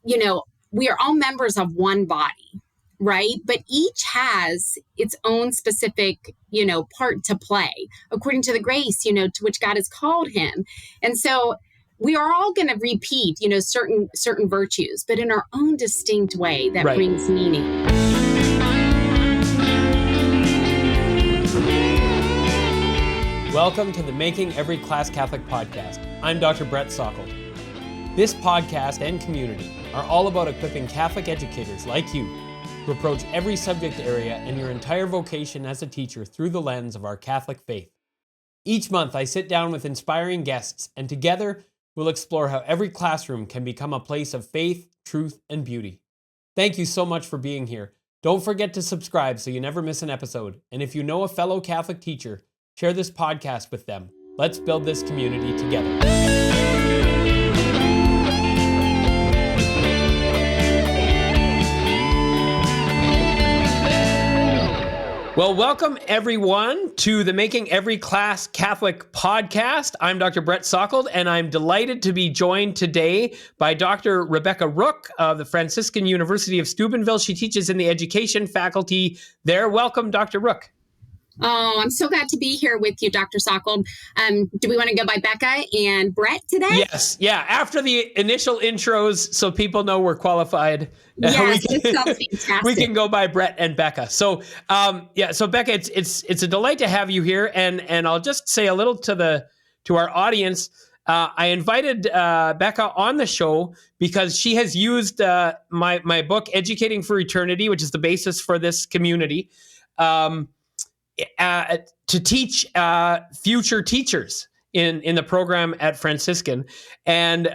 we are all members of one body, right? But each has its own specific, part to play according to the grace, to which God has called him. And so we are all going to repeat, certain virtues, but in our own distinct way that Right. brings meaning. Welcome to the Making Every Class Catholic podcast. I'm Dr. Brett Sockold. This podcast and community are all about equipping Catholic educators like you to approach every subject area and your entire vocation as a teacher through the lens of our Catholic faith. Each month, I sit down with inspiring guests, and together, we'll explore how every classroom can become a place of faith, truth, and beauty. Thank you so much for being here. Don't forget to subscribe so you never miss an episode. And if you know a fellow Catholic teacher, share this podcast with them. Let's build this community together. Well, welcome everyone to the Making Every Class Catholic podcast. I'm Dr. Brett Sockold, and I'm delighted to be joined today by Dr. Rebecca Rook of the Franciscan University of Steubenville. She teaches in the education faculty there. Welcome, Dr. Rook. Oh, I'm so glad to be here with you, Dr. Sockold. Do we want to go by Becca and Brett today? Yes. Yeah. After the initial intros, so people know we're qualified. Yes, this sounds fantastic. We can go by Brett and Becca. So, So Becca, it's a delight to have you here, and I'll just say a little to our audience. I invited Becca on the show because she has used my book, Educating for Eternity, which is the basis for this community. To teach future teachers in the program at Franciscan. And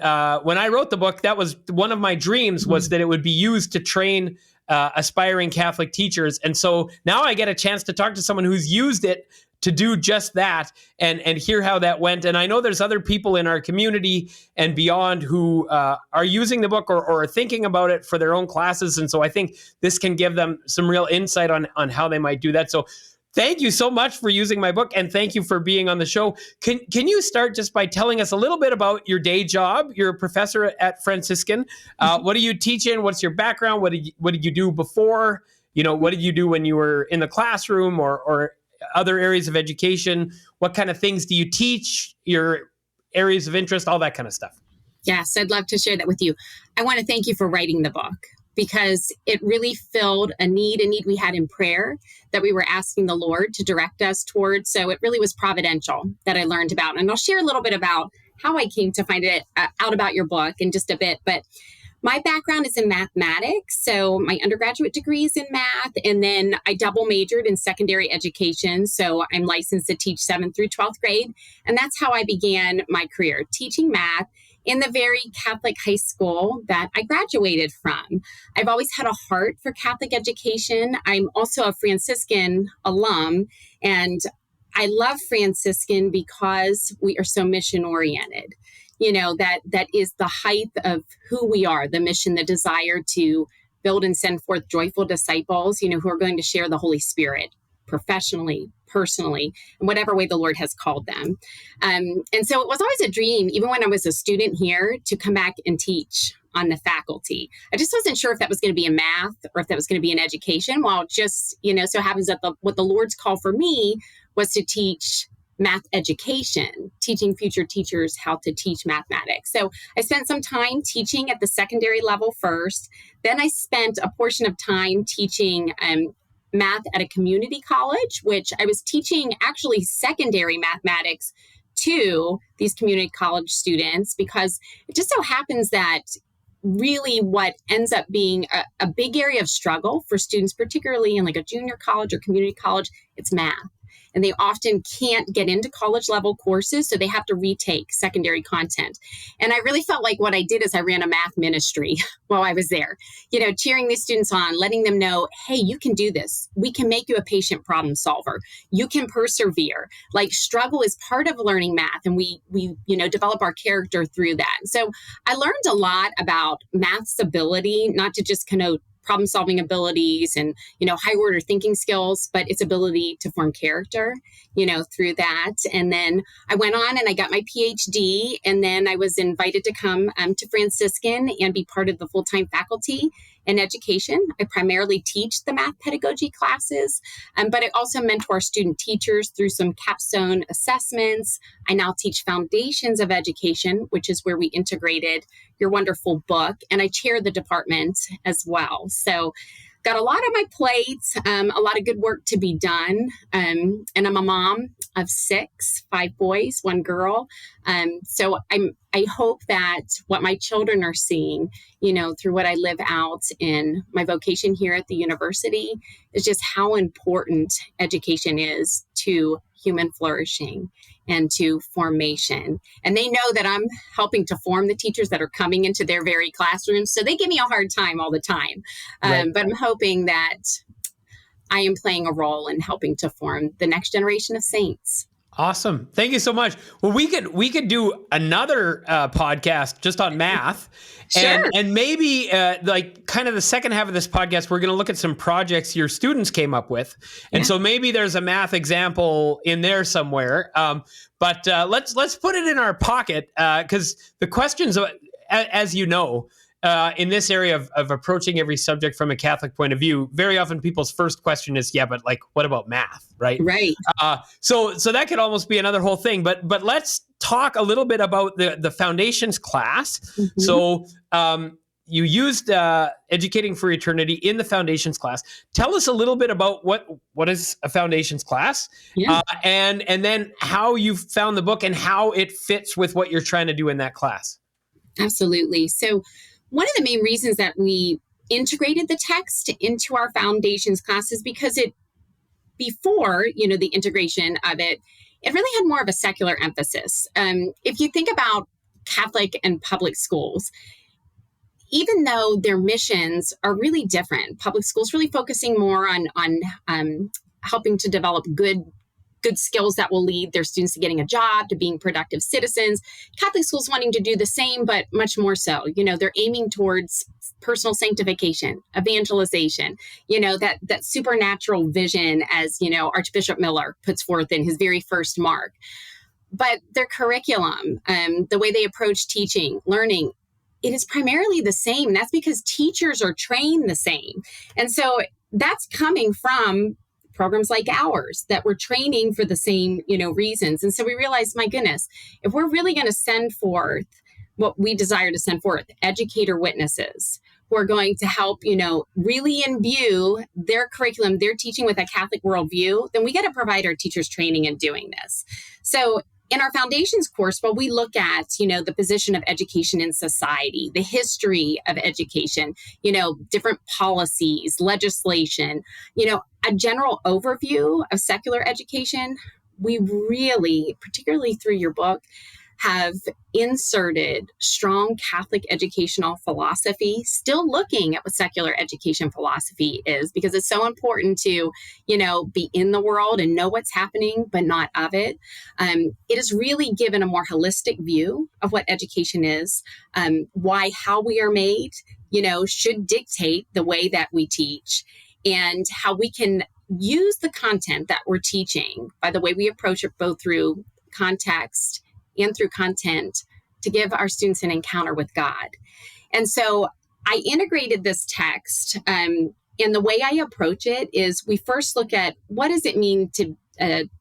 when I wrote the book, that was one of my dreams, was that it would be used to train aspiring Catholic teachers. And so now I get a chance to talk to someone who's used it to do just that and hear how that went. And I know there's other people in our community and beyond who are using the book or are thinking about it for their own classes. And so I think this can give them some real insight on how they might do that. So thank you so much for using my book, and thank you for being on the show. Can you start just by telling us a little bit about your day job? You're a professor at Franciscan. What do you teach in? What's your background? What did you do before? What did you do when you were in the classroom or other areas of education? What kind of things do you teach? Your areas of interest, all that kind of stuff. Yes, I'd love to share that with you. I want to thank you for writing the book, because it really filled a need we had in prayer that we were asking the Lord to direct us towards. So it really was providential that I learned about. And I'll share a little bit about how I came to find it out about your book in just a bit. But my background is in mathematics. So my undergraduate degree is in math. And then I double majored in secondary education. So I'm licensed to teach 7th through 12th grade. And that's how I began my career, teaching math in the very Catholic high school that I graduated from. I've always had a heart for Catholic education. I'm also a Franciscan alum, and I love Franciscan because we are so mission oriented. That is the height of who we are, the mission, the desire to build and send forth joyful disciples, who are going to share the Holy Spirit professionally, personally, in whatever way the Lord has called them. And so it was always a dream, even when I was a student here, to come back and teach on the faculty. I just wasn't sure if that was going to be in math or if that was going to be in education. Well, it just, so happens that what the Lord's call for me was to teach math education, teaching future teachers how to teach mathematics. So I spent some time teaching at the secondary level first. Then I spent a portion of time teaching math at a community college, which I was teaching actually secondary mathematics to these community college students, because it just so happens that really what ends up being a big area of struggle for students, particularly in like a junior college or community college, it's math. And they often can't get into college level courses, so they have to retake secondary content. And I really felt like what I did is I ran a math ministry while I was there, cheering these students on, letting them know, hey, you can do this. We can make you a patient problem solver. You can persevere. Like, struggle is part of learning math, and we develop our character through that. So I learned a lot about math's ability, not to just connote problem-solving abilities and, high order thinking skills, but its ability to form character, through that. And then I went on and I got my PhD, and then I was invited to come to Franciscan and be part of the full-time faculty in education. I primarily teach the math pedagogy classes, but I also mentor student teachers through some capstone assessments. I now teach foundations of education, which is where we integrated your wonderful book, and I chair the department as well. So got a lot on my plate, a lot of good work to be done. And I'm a mom of 6, 5 boys, 1 girl. So I hope that what my children are seeing, through what I live out in my vocation here at the university, is just how important education is to human flourishing and to formation. And they know that I'm helping to form the teachers that are coming into their very classrooms. So they give me a hard time all the time. Right. But I'm hoping that I am playing a role in helping to form the next generation of saints. Awesome. Thank you so much. Well, we could do another podcast just on math. Sure. And maybe like kind of the second half of this podcast, we're going to look at some projects your students came up with. And so maybe there's a math example in there somewhere. But let's put it in our pocket because the questions, as you know, in this area of approaching every subject from a Catholic point of view, very often people's first question is, but like, what about math, right? Right. So that could almost be another whole thing. But let's talk a little bit about the foundations class. Mm-hmm. So you used Educating for Eternity in the foundations class. Tell us a little bit about what is a foundations class, and then how you found the book and how it fits with what you're trying to do in that class. Absolutely. So one of the main reasons that we integrated the text into our foundations class is because before the integration of it really had more of a secular emphasis. If you think about Catholic and public schools, even though their missions are really different, public schools really focusing more on helping to develop good skills that will lead their students to getting a job, to being productive citizens. Catholic schools wanting to do the same, but much more so. They're aiming towards personal sanctification, evangelization, that supernatural vision as, Archbishop Miller puts forth in his very first mark. But their curriculum, the way they approach teaching, learning, it is primarily the same. That's because teachers are trained the same. And so that's coming from programs like ours that we're training for the same, reasons. And so we realized, my goodness, if we're really going to send forth what we desire to send forth, educator witnesses who are going to help, really imbue their curriculum, their teaching with a Catholic worldview, then we got to provide our teachers training in doing this. So in our foundations course, while we look at, the position of education in society, the history of education, different policies, legislation, a general overview of secular education, we really, particularly through your book, have inserted strong Catholic educational philosophy, still looking at what secular education philosophy is, because it's so important to, be in the world and know what's happening, but not of it. It has really given a more holistic view of what education is, how we are made, should dictate the way that we teach, and how we can use the content that we're teaching by the way we approach it, both through context and through content, to give our students an encounter with God. And so I integrated this text, and the way I approach it is we first look at what does it mean to,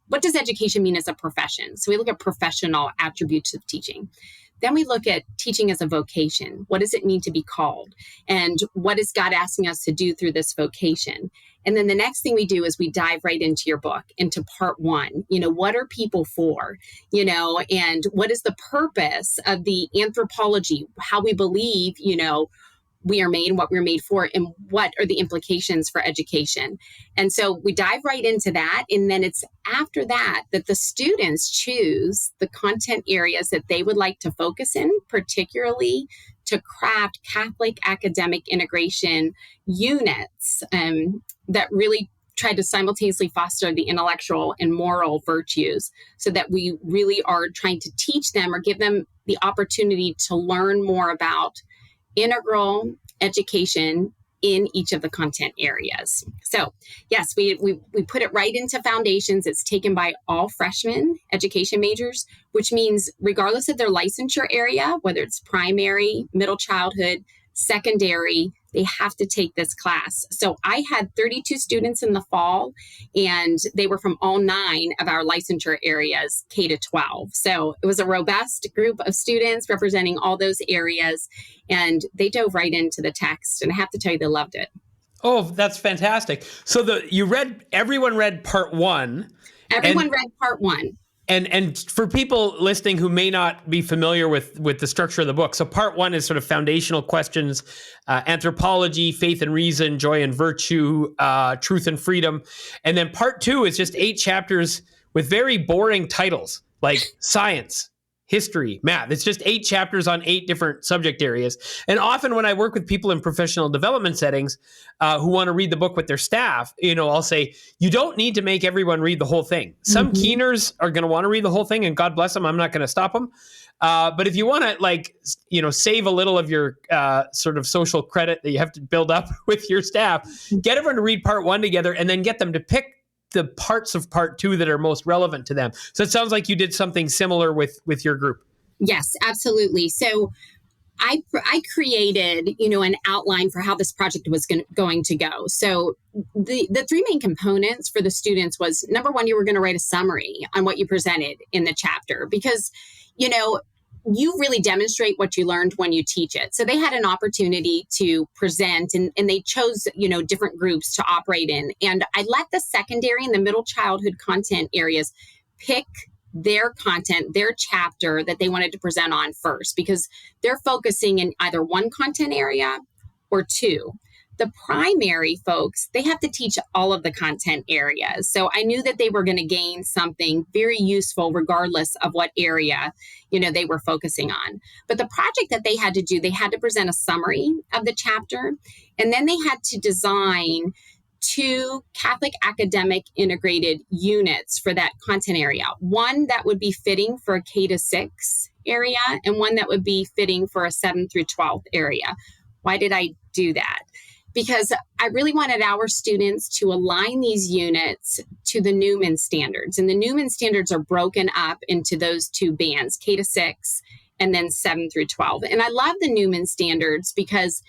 what does education mean as a profession? So we look at professional attributes of teaching. Then we look at teaching as a vocation. What does it mean to be called? And what is God asking us to do through this vocation? And then the next thing we do is we dive right into your book, into part 1. What are people for? And what is the purpose of the anthropology, how we believe, we are made and what we're made for, and what are the implications for education. And so we dive right into that. And then it's after that the students choose the content areas that they would like to focus in, particularly to craft Catholic academic integration units that really try to simultaneously foster the intellectual and moral virtues, so that we really are trying to teach them or give them the opportunity to learn more about integral education in each of the content areas. So yes, we put it right into foundations. It's taken by all freshman education majors, which means regardless of their licensure area, whether it's primary, middle childhood, secondary, they have to take this class. So I had 32 students in the fall, and they were from all 9 of our licensure areas, K to 12. So it was a robust group of students representing all those areas, and they dove right into the text. And I have to tell you, they loved it. Oh, that's fantastic. So everyone read part 1. Everyone read part 1. And for people listening who may not be familiar with the structure of the book, so part 1 is sort of foundational questions, anthropology, faith and reason, joy and virtue, truth and freedom. And then part 2 is just 8 chapters with very boring titles like science, history, math. It's just 8 chapters on 8 different subject areas. And often when I work with people in professional development settings who want to read the book with their staff, I'll say, you don't need to make everyone read the whole thing. Some keeners are going to want to read the whole thing, and God bless them. I'm not going to stop them. But if you want to save a little of your sort of social credit that you have to build up with your staff, get everyone to read part 1 together and then get them to pick the parts of part 2 that are most relevant to them. So it sounds like you did something similar with your group. Yes, absolutely. So I created, an outline for how this project was going to go. So the 3 main components for the students was, number 1, you were going to write a summary on what you presented in the chapter, because, you really demonstrate what you learned when you teach it. So they had an opportunity to present, and they chose, different groups to operate in. And I let the secondary and the middle childhood content areas pick their content, their chapter that they wanted to present on first, because they're focusing in either one content area or 2. The primary folks, they have to teach all of the content areas. So I knew that they were going to gain something very useful regardless of what area, they were focusing on. But the project that they had to do, they had to present a summary of the chapter, and then they had to design 2 Catholic academic integrated units for that content area. One that would be fitting for a K to 6 area, and one that would be fitting for a 7 through 12 area. Why did I do that? Because I really wanted our students to align these units to the Newman standards. And the Newman standards are broken up into those 2 bands, K to 6 and then 7 through 12. And I love the Newman standards because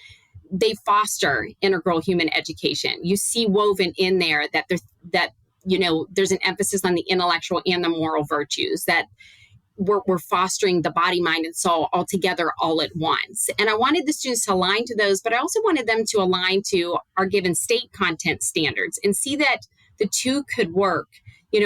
they foster integral human education. You see woven in there that there's an emphasis on the intellectual and the moral virtues, that we're fostering the body, mind, and soul all together all at once. And I wanted the students to align to those, but I also wanted them to align to our given state content standards and see that the 2 could work,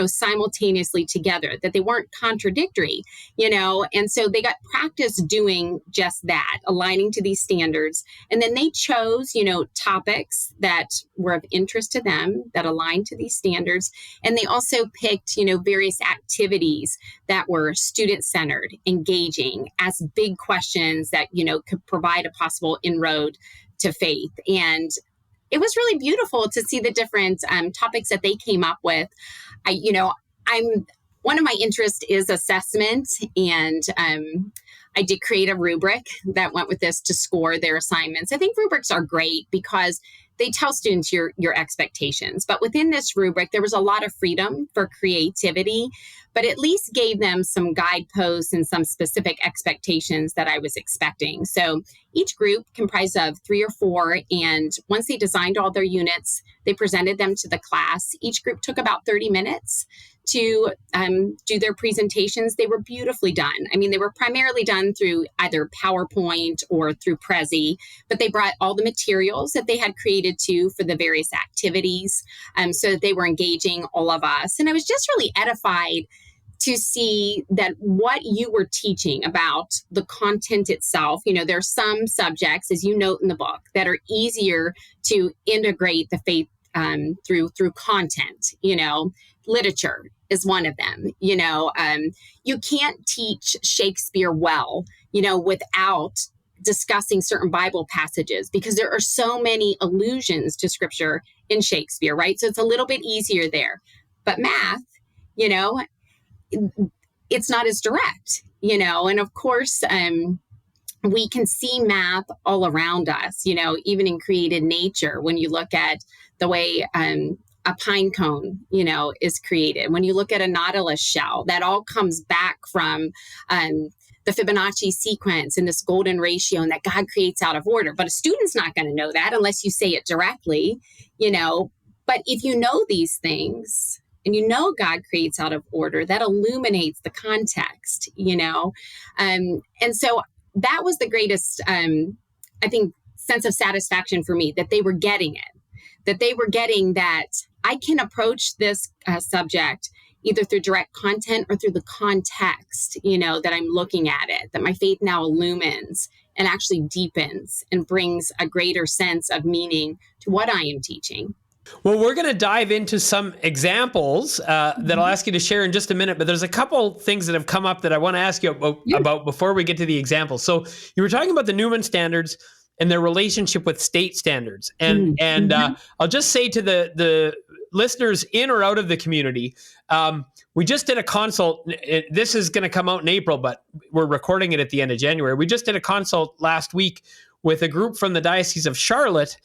simultaneously together, that they weren't contradictory, and so they got practice doing just that, aligning to these standards. And then they chose, topics that were of interest to them that aligned to these standards. And they also picked, various activities that were student-centered, engaging, asked big questions that, could provide a possible inroad to faith. And it was really beautiful to see the different topics that they came up with. One of my interests is assessment, and I did create a rubric that went with this to score their assignments. I think rubrics are great because they tell students your expectations. But within this rubric, there was a lot of freedom for creativity, but at least gave them some guideposts and some specific expectations that I was expecting. So each group comprised of 3 or 4, and once they designed all their units, they presented them to the class. Each group took about 30 minutes to do their presentations. They were beautifully done. I mean, they were primarily done through either PowerPoint or through Prezi, but they brought all the materials that they had created too for the various activities, so that they were engaging all of us. And I was just really edified to see that what you were teaching about the content itself, there are some subjects, as you note in the book, that are easier to integrate the faith through content. Literature is one of them. You can't teach Shakespeare well, without discussing certain Bible passages, because there are so many allusions to scripture in Shakespeare, right? So it's a little bit easier there. But math, it's not as direct, and of course, we can see math all around us, even in created nature. When you look at the way a pine cone, is created, when you look at a nautilus shell, that all comes back from the Fibonacci sequence and this golden ratio, and that God creates out of order. But a student's not going to know that unless you say it directly, But if you know these things, and God creates out of order, that illuminates the context, And so that was the greatest, I think, sense of satisfaction for me, that they were getting it, that they were getting that I can approach this subject either through direct content or through the context, that I'm looking at it, that my faith now illumines and actually deepens and brings a greater sense of meaning to what I am teaching. Well, we're going to dive into some examples that I'll ask you to share in just a minute, but there's a couple things that have come up that I want to ask you about before we get to the examples. So you were talking about the Newman standards and their relationship with state standards. And I'll just say to the listeners in or out of the community, we just did a consult. This is going to come out in April, but we're recording it at the end of January. We just did a consult last week with a group from the Diocese of Charlotte,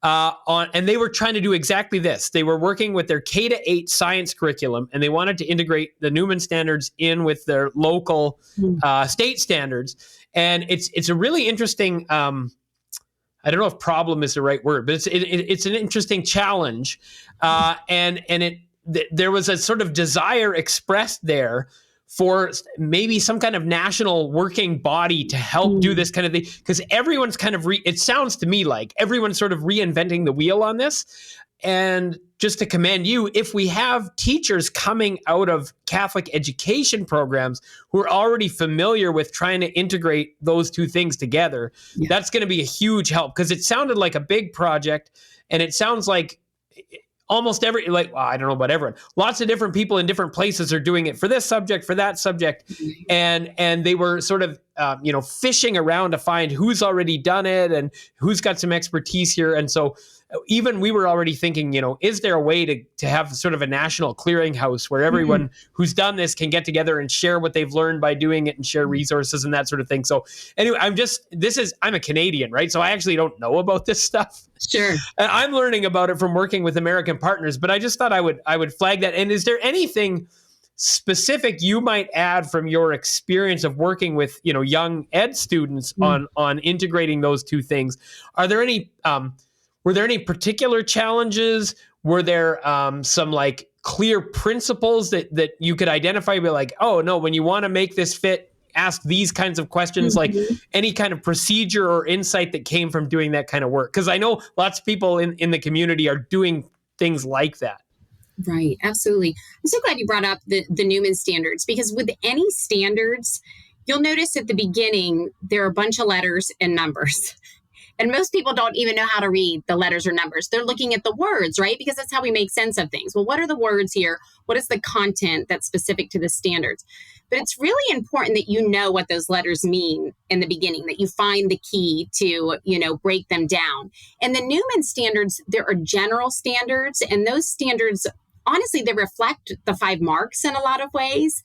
and they were trying to do exactly this. They were working with their K-8 science curriculum, and they wanted to integrate the Newman standards in with their local state standards. And it's a really interesting, I don't know if problem is the right word, but it's an interesting challenge. And there was a sort of desire expressed there for maybe some kind of national working body to help do this kind of thing. Because everyone's kind of, it sounds to me like everyone's sort of reinventing the wheel on this. And just to commend you, if we have teachers coming out of Catholic education programs who are already familiar with trying to integrate those two things together, that's going to be a huge help. Because it sounded like a big project, and it sounds like almost I don't know about everyone. Lots of different people in different places are doing it for this subject, for that subject. And they were sort of, fishing around to find who's already done it and who's got some expertise here. And so even we were already thinking, is there a way to have sort of a national clearinghouse where everyone who's done this can get together and share what they've learned by doing it and share resources and that sort of thing. So anyway, I'm a Canadian, right? So I actually don't know about this stuff. Sure. And I'm learning about it from working with American partners, but I just thought I would flag that. And is there anything specific you might add from your experience of working with, young ed students on integrating those two things? Are there any, were there any particular challenges? Were there some like clear principles that you could identify, be like, oh no, when you want to make this fit, ask these kinds of questions, like any kind of procedure or insight that came from doing that kind of work? Because I know lots of people in the community are doing things like that. Right. Absolutely. I'm so glad you brought up the Newman standards, because with any standards, you'll notice at the beginning, there are a bunch of letters and numbers. And most people don't even know how to read the letters or numbers. They're looking at the words, right? Because that's how we make sense of things. Well, what are the words here? What is the content that's specific to the standards? But it's really important that you know what those letters mean in the beginning, that you find the key to, break them down. And the Newman standards, there are general standards, and those standards, honestly, they reflect the 5 marks in a lot of ways.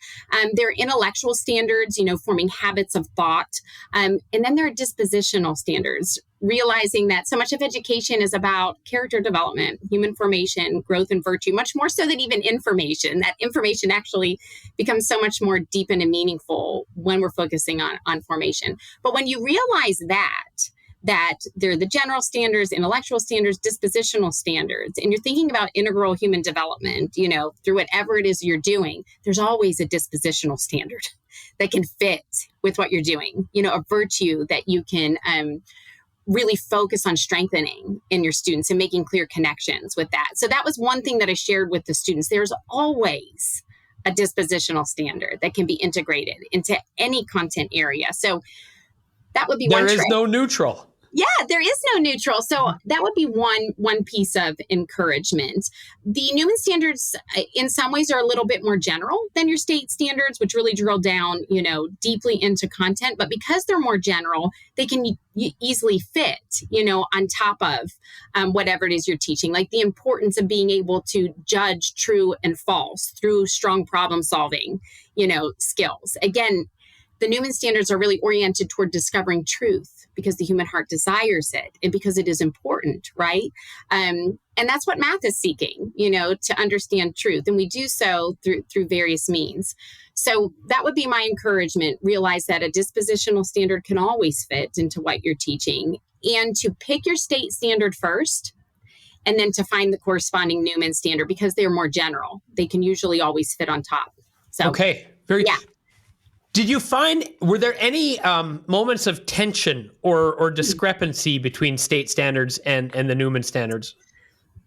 They're intellectual standards, forming habits of thought. And then there are dispositional standards, realizing that so much of education is about character development, human formation, growth, and virtue, much more so than even information. That information actually becomes so much more deep and meaningful when we're focusing on formation. But when you realize that they're the general standards, intellectual standards, dispositional standards, and you're thinking about integral human development, through whatever it is you're doing, there's always a dispositional standard that can fit with what you're doing, a virtue that you can really focus on strengthening in your students and making clear connections with that. So that was one thing that I shared with the students. There's always a dispositional standard that can be integrated into any content area. So that would be one trick. There is no neutral. Yeah, there is no neutral. So that would be one piece of encouragement. The Newman standards, in some ways, are a little bit more general than your state standards, which really drill down, deeply into content. But because they're more general, they can easily fit, on top of whatever it is you're teaching. Like the importance of being able to judge true and false through strong problem solving, skills. Again, the Newman standards are really oriented toward discovering truth because the human heart desires it and because it is important, right? And that's what math is seeking, to understand truth. And we do so through various means. So that would be my encouragement. Realize that a dispositional standard can always fit into what you're teaching, and to pick your state standard first, and then to find the corresponding Newman standard because they're more general. They can usually always fit on top. So, okay. Yeah. Did you find, were there any moments of tension or discrepancy between state standards and the Newman standards?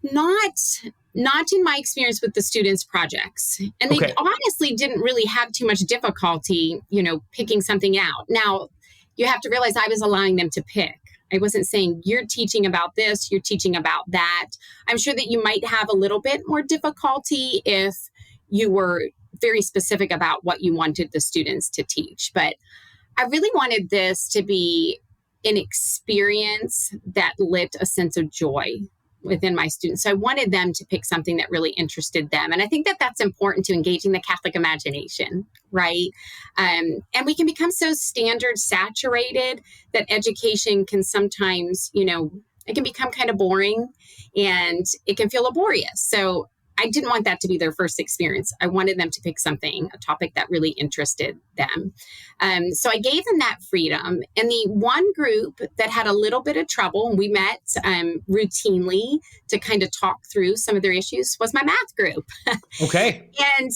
Not in my experience with the students' projects. And they honestly didn't really have too much difficulty, picking something out. Now, you have to realize I was allowing them to pick. I wasn't saying you're teaching about this, you're teaching about that. I'm sure that you might have a little bit more difficulty if you were very specific about what you wanted the students to teach. But I really wanted this to be an experience that lit a sense of joy within my students. So I wanted them to pick something that really interested them. And I think that that's important to engaging the Catholic imagination, right? And we can become so standard saturated that education can sometimes, it can become kind of boring and it can feel laborious. So I didn't want that to be their first experience. I wanted them to pick a topic that really interested them. So I gave them that freedom. And the one group that had a little bit of trouble, and we met routinely to kind of talk through some of their issues, was my math group. Okay. And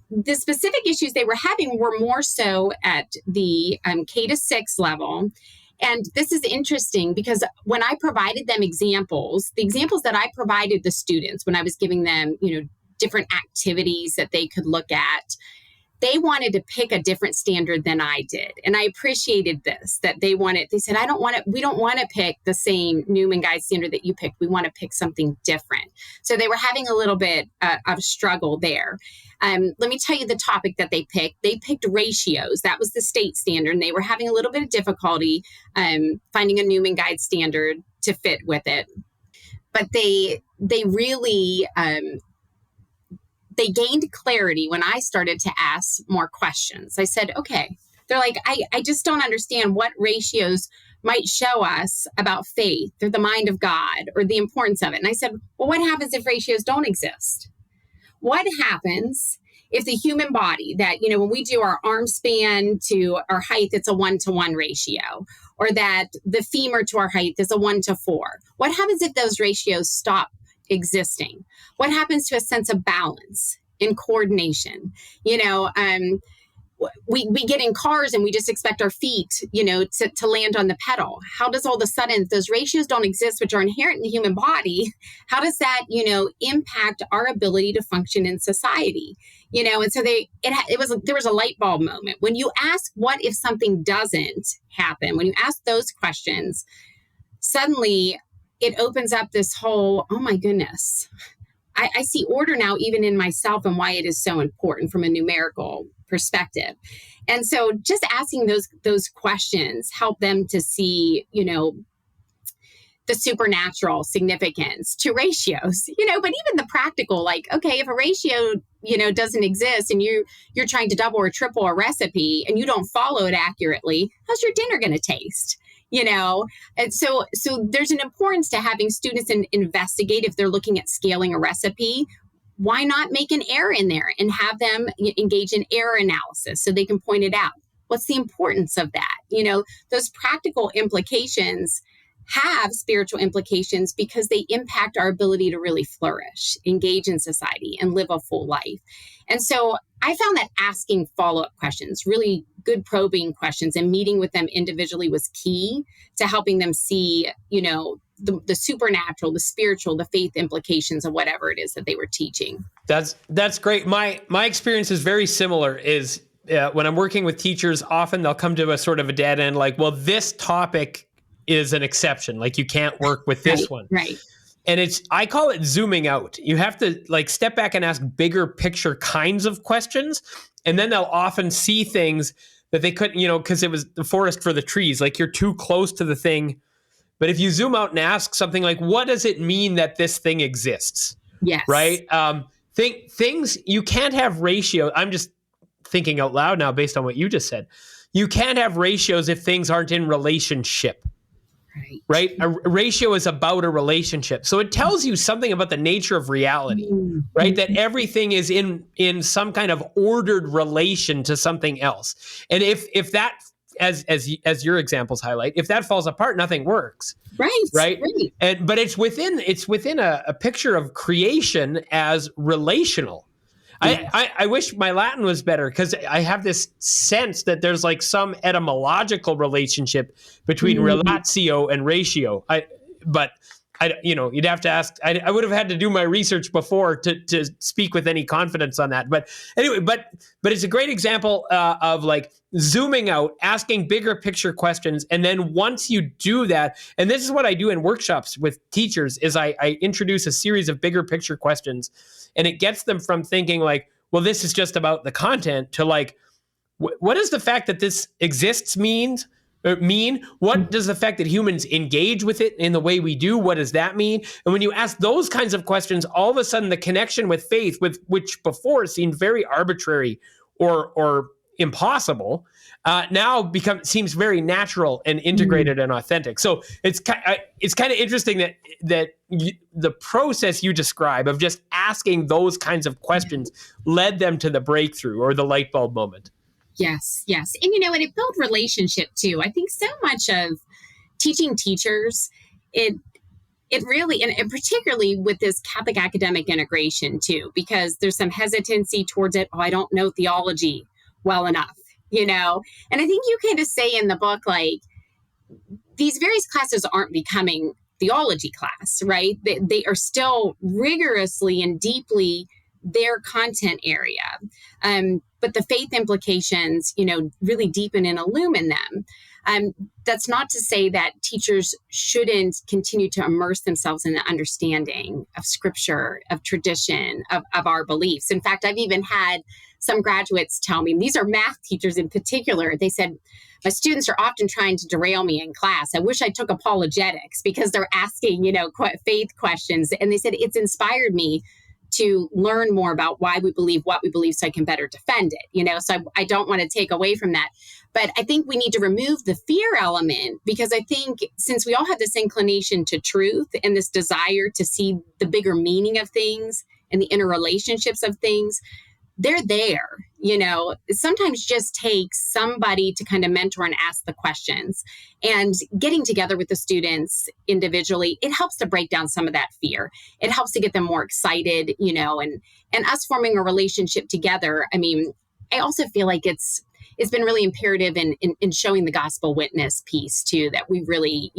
the specific issues they were having were more so at the K-6 level. And this is interesting because when I provided them examples, the examples that I provided the students when I was giving them, different activities that they could look at, they wanted to pick a different standard than I did. And I appreciated this, that they said, we don't want to pick the same Newman Guide standard that you picked. We want to pick something different. So they were having a little bit of struggle there. Let me tell you the topic that they picked. They picked ratios. That was the state standard. And they were having a little bit of difficulty finding a Newman Guide standard to fit with it. But they really... they gained clarity when I started to ask more questions. I said, okay, they're like, I just don't understand what ratios might show us about faith or the mind of God or the importance of it. And I said, well, what happens if ratios don't exist? What happens if the human body that, when we do our arm span to our height, it's a 1-to-1 ratio, or that the femur to our height is a 1-to-4? What happens if those ratios stop existing? What happens to a sense of balance and coordination? We get in cars and we just expect our feet, to land on the pedal. How does all of a sudden, if those ratios don't exist, which are inherent in the human body, how does that, impact our ability to function in society? And so there was a light bulb moment. When you ask, what if something doesn't happen? When you ask those questions, suddenly it opens up this whole, oh my goodness, I see order now even in myself and why it is so important from a numerical perspective. And so just asking those questions help them to see, the supernatural significance to ratios, but even the practical, like, okay, if a ratio, doesn't exist and you're trying to double or triple a recipe and you don't follow it accurately, how's your dinner going to taste? And so there's an importance to having students investigate if they're looking at scaling a recipe. Why not make an error in there and have them engage in error analysis so they can point it out? What's the importance of that? Those practical implications have spiritual implications because they impact our ability to really flourish, engage in society, and live a full life. And so I found that asking follow-up questions, really good probing questions, and meeting with them individually was key to helping them see, the supernatural, the spiritual, the faith implications of whatever it is that they were teaching. That's great. My experience is very similar. When I'm working with teachers, often they'll come to a sort of a dead end, like, well, this topic is an exception. Like, you can't work with this one. Right. And I call it zooming out. You have to step back and ask bigger picture kinds of questions. And then they'll often see things that they couldn't, because it was the forest for the trees. Like, you're too close to the thing. But if you zoom out and ask something like, what does it mean that this thing exists? Yes. Right? Things, you can't have ratio. I'm just thinking out loud now based on what you just said. You can't have ratios if things aren't in relationship. Right? A ratio is about a relationship. So it tells you something about the nature of reality, right? That everything is in some kind of ordered relation to something else. And if that, as your examples highlight, if that falls apart, nothing works. Right. But it's within a picture of creation as relational. I wish my Latin was better, because I have this sense that there's like some etymological relationship between relatio and ratio. You'd have to ask. I would have had to do my research before to speak with any confidence on that. But anyway, but it's a great example of like zooming out, asking bigger picture questions, and then once you do that, and this is what I do in workshops with teachers, is I introduce a series of bigger picture questions, and it gets them from thinking like, well, this is just about the content, to like, what does the fact that this exists mean? What does the fact that humans engage with it in the way we do, what does that mean? And when you ask those kinds of questions, all of a sudden the connection with faith, which before seemed very arbitrary or impossible, now seems very natural and integrated and authentic. So it's kind of interesting that the process you describe of just asking those kinds of questions led them to the breakthrough or the light bulb moment. Yes. And, and it built relationship too. I think so much of teaching teachers, it really, and particularly with this Catholic academic integration too, because there's some hesitancy towards it. Oh, I don't know theology well enough, And I think you kind of say in the book, like, these various classes aren't becoming theology class, right? They are still rigorously and deeply their content area. But the faith implications, really deepen and illumine them. That's not to say that teachers shouldn't continue to immerse themselves in the understanding of scripture, of tradition, of our beliefs. In fact, I've even had some graduates tell me, these are math teachers in particular, they said, my students are often trying to derail me in class. I wish I took apologetics, because they're asking, faith questions. And they said, it's inspired me to learn more about why we believe what we believe so I can better defend it, so I don't want to take away from that. But I think we need to remove the fear element, because I think since we all have this inclination to truth and this desire to see the bigger meaning of things and the interrelationships of things, they're there. It sometimes just takes somebody to kind of mentor and ask the questions, and getting together with the students individually, it helps to break down some of that fear. It helps to get them more excited, and us forming a relationship together. I mean, I also feel like it's been really imperative in showing the gospel witness piece too, that we really,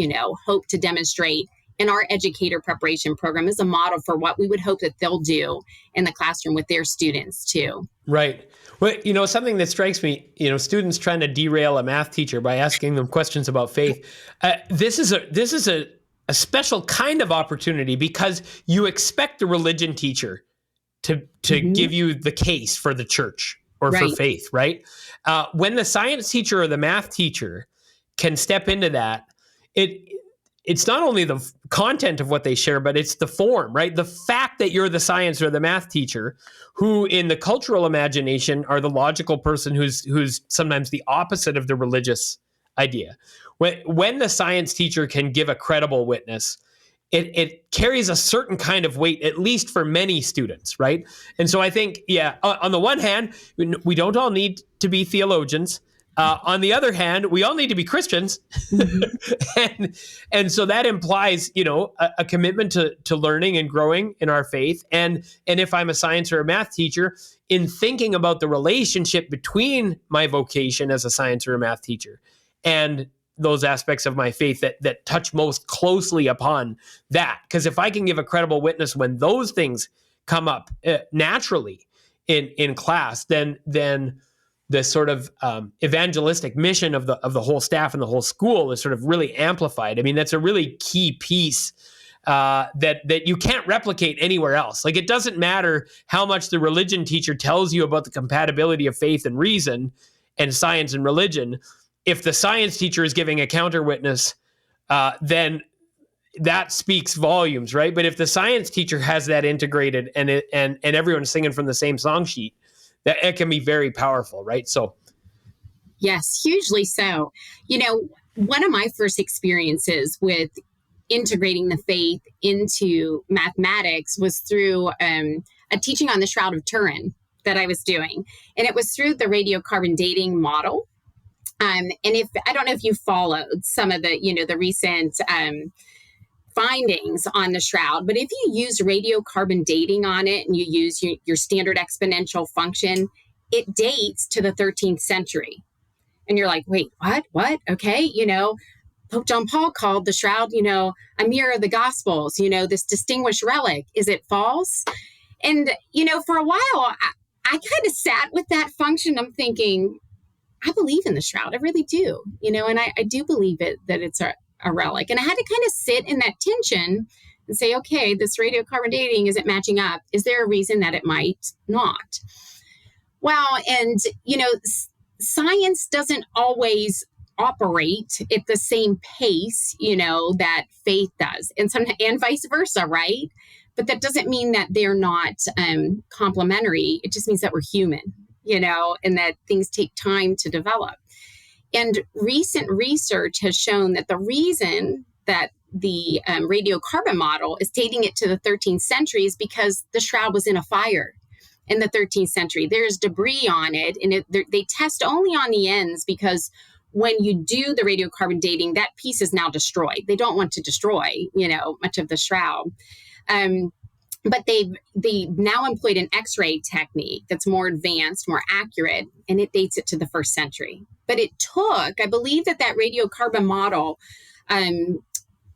hope to demonstrate in our educator preparation program as a model for what we would hope that they'll do in the classroom with their students too. Right. Well, something that strikes me, students trying to derail a math teacher by asking them questions about faith. This is a special kind of opportunity, because you expect the religion teacher to give you the case for the church or for faith, right? When the science teacher or the math teacher can step into that, it's not only the content of what they share, but it's the form, right? The fact that you're the science or the math teacher, who in the cultural imagination are the logical person who's sometimes the opposite of the religious idea. When the science teacher can give a credible witness, it carries a certain kind of weight, at least for many students, right? And so I think, on the one hand, we don't all need to be theologians. On the other hand, we all need to be Christians. and so that implies, a commitment to learning and growing in our faith. And if I'm a science or a math teacher, in thinking about the relationship between my vocation as a science or a math teacher and those aspects of my faith that touch most closely upon that. Because if I can give a credible witness when those things come up naturally in class, then the sort of evangelistic mission of the whole staff and the whole school is sort of really amplified. I mean, that's a really key piece that you can't replicate anywhere else. Like, it doesn't matter how much the religion teacher tells you about the compatibility of faith and reason and science and religion. If the science teacher is giving a counter witness, then that speaks volumes, right? But if the science teacher has that integrated and everyone's singing from the same song sheet, that it can be very powerful, right? So, yes, hugely so. One of my first experiences with integrating the faith into mathematics was through a teaching on the Shroud of Turin that I was doing. And it was through the radiocarbon dating model. And I don't know if you followed some of the recent findings on the shroud, but if you use radiocarbon dating on it and you use your standard exponential function, it dates to the 13th century. And you're like, wait, what? Okay. Pope John Paul called the shroud, a mirror of the Gospels, this distinguished relic. Is it false? And, for a while, I kind of sat with that function. I'm thinking, I believe in the shroud. I really do, and I do believe that it's a relic. And I had to kind of sit in that tension and say, okay, this radiocarbon dating isn't matching up. Is there a reason that it might not? Well, and, science doesn't always operate at the same pace, that faith does, and vice versa, right? But that doesn't mean that they're not complementary. It just means that we're human, and that things take time to develop. And recent research has shown that the reason that the radiocarbon model is dating it to the 13th century is because the shroud was in a fire in the 13th century. There's debris on it, and they test only on the ends because when you do the radiocarbon dating, that piece is now destroyed. They don't want to destroy, much of the shroud. But they now employed an X-ray technique that's more advanced, more accurate, and it dates it to the 1st century. But it took, I believe that radiocarbon model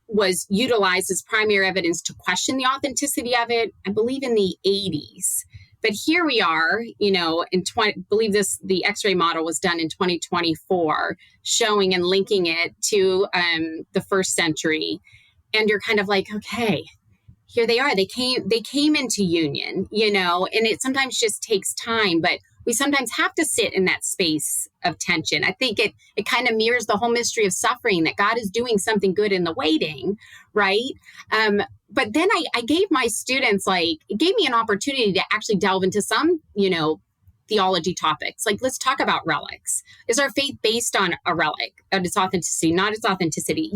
was utilized as primary evidence to question the authenticity of it, I believe in the 80s. But here we are, the X-ray model was done in 2024, showing and linking it to the 1st century. And you're kind of like, okay, here they are. They came into union, and it sometimes just takes time, but we sometimes have to sit in that space of tension. I think it kind of mirrors the whole mystery of suffering, that God is doing something good in the waiting, right? But then I gave my students, it gave me an opportunity to actually delve into some, theology topics. Let's talk about relics. Is our faith based on a relic, of its authenticity, not its authenticity,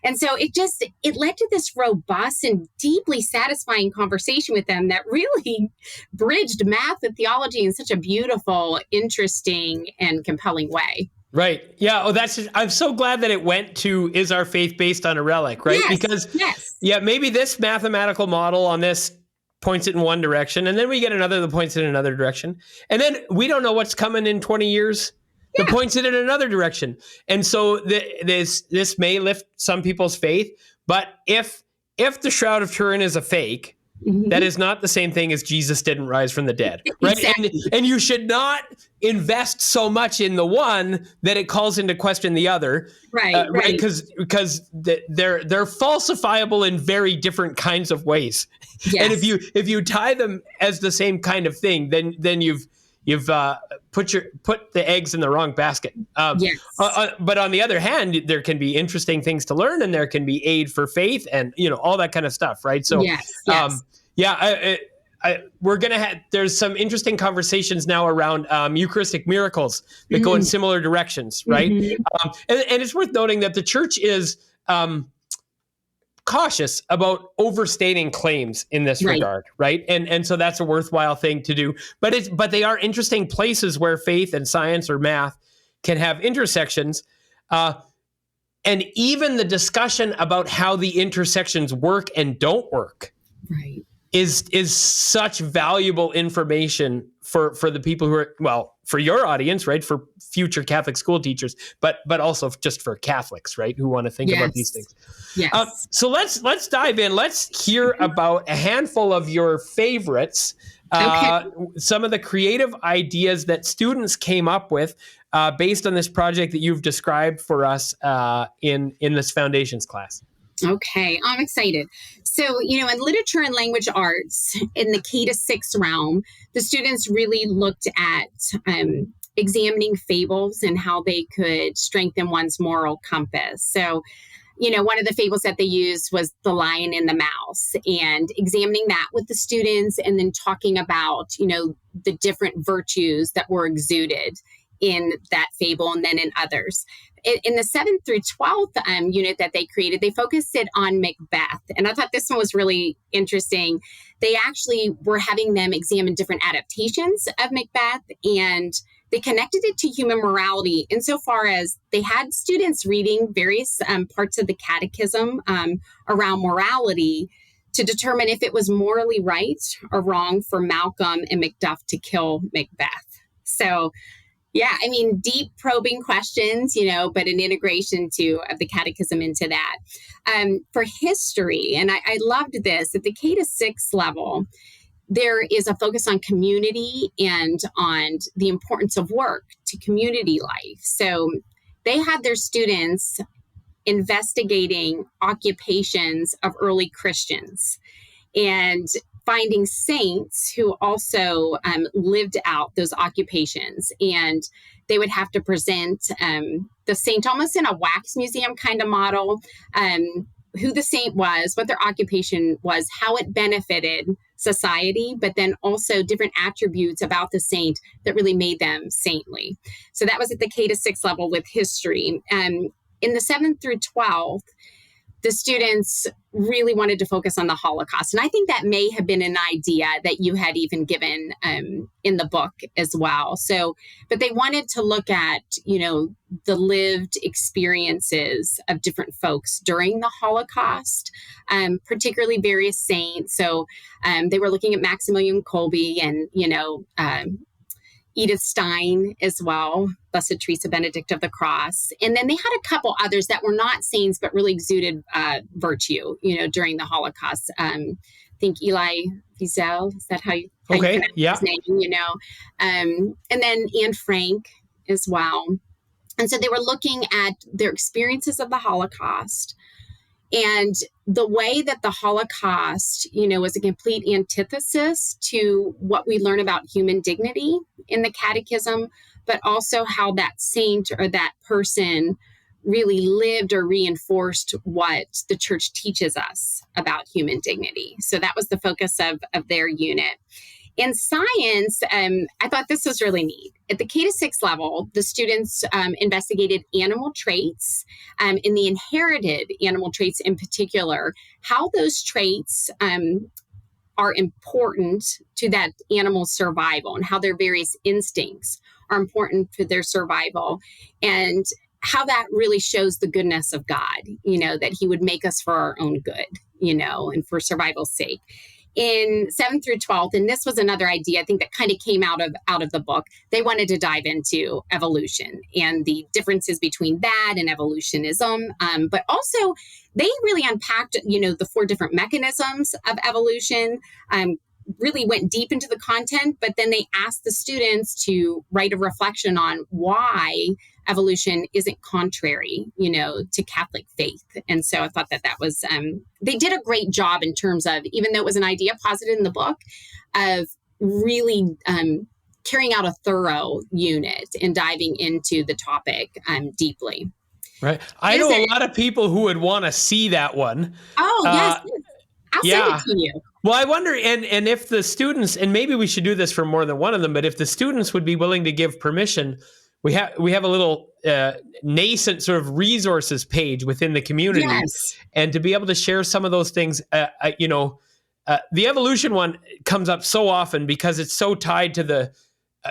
And so it led to this robust and deeply satisfying conversation with them that really bridged math and theology in such a beautiful, interesting, and compelling way. Right. Yeah. Oh, I'm so glad that it went to, is our faith based on a relic, right? Yes, because yes. Maybe this mathematical model on this points it in one direction, and then we get another that points it in another direction. And then we don't know what's coming in 20 years that points it in another direction. And so this may lift some people's faith, but if the Shroud of Turin is a fake, that is not the same thing as Jesus didn't rise from the dead, right? Exactly. And you should not invest so much in the one that it calls into question the other, right? Because they're falsifiable in very different kinds of ways. Yes. And if you tie them as the same kind of thing, then you've put the eggs in the wrong basket. Yes. But on the other hand, there can be interesting things to learn, and there can be aid for faith, and all that kind of stuff, right? So, yes. we're gonna have. There's some interesting conversations now around Eucharistic miracles that go in similar directions, right? And it's worth noting that the church is cautious about overstating claims in this regard, right? And so that's a worthwhile thing to do. But they are interesting places where faith and science or math can have intersections. And even the discussion about how the intersections work and don't work is such valuable information for the people who are, for your audience, right? For future Catholic school teachers, but also just for Catholics, right? Who want to think about these things. Yes. So let's dive in. Let's hear about a handful of your favorites, some of the creative ideas that students came up with based on this project that you've described for us in this foundations class. Okay, I'm excited. So, in literature and language arts, in the K to 6 realm, the students really looked at examining fables and how they could strengthen one's moral compass. So, one of the fables that they used was the lion and the mouse, and examining that with the students, and then talking about, the different virtues that were exuded in that fable and then in others. In the 7th through 12th unit that they created, they focused it on Macbeth. And I thought this one was really interesting. They actually were having them examine different adaptations of Macbeth, and they connected it to human morality insofar as they had students reading various parts of the catechism around morality to determine if it was morally right or wrong for Malcolm and Macduff to kill Macbeth. So, yeah, deep probing questions, but an integration of the catechism into that. For history, and I loved this, at the K to 6 level, there is a focus on community and on the importance of work to community life. So they had their students investigating occupations of early Christians and finding saints who also lived out those occupations. And they would have to present the saint almost in a wax museum kind of model, who the saint was, what their occupation was, how it benefited society, but then also different attributes about the saint that really made them saintly. So that was at the K to 6 level with history. In the 7th through 12th, the students really wanted to focus on the Holocaust. And I think that may have been an idea that you had even given in the book as well. So, but they wanted to look at, the lived experiences of different folks during the Holocaust, particularly various saints. So they were looking at Maximilian Kolbe and, Edith Stein as well, Blessed Teresa Benedict of the Cross. And then they had a couple others that were not saints, but really exuded virtue, during the Holocaust. I think Elie Wiesel, is that how you pronounce his name, and then Anne Frank as well. And so they were looking at their experiences of the Holocaust and the way that the Holocaust, was a complete antithesis to what we learn about human dignity in the catechism, but also how that saint or that person really lived or reinforced what the church teaches us about human dignity. So that was the focus of their unit. In science, I thought this was really neat. At the K to 6 level, the students investigated animal traits and the inherited animal traits in particular, how those traits are important to that animal's survival and how their various instincts are important for their survival, and how that really shows the goodness of God, that he would make us for our own good, and for survival's sake. In 7th through 12th, and this was another idea I think that kind of came out of the book, they wanted to dive into evolution and the differences between that and evolutionism. But also they really unpacked, the 4 different mechanisms of evolution, really went deep into the content, but then they asked the students to write a reflection on why evolution isn't contrary, to Catholic faith. And so I thought that was, they did a great job in terms of, even though it was an idea posited in the book, of really carrying out a thorough unit and diving into the topic deeply. Right. I know a lot of people who would want to see that one. Oh, yes. I'll send it to you. Well, I wonder, and if the students, and maybe we should do this for more than one of them, but if the students would be willing to give permission, we have a little nascent sort of resources page within the community, and to be able to share some of those things. The evolution one comes up so often because it's so tied to the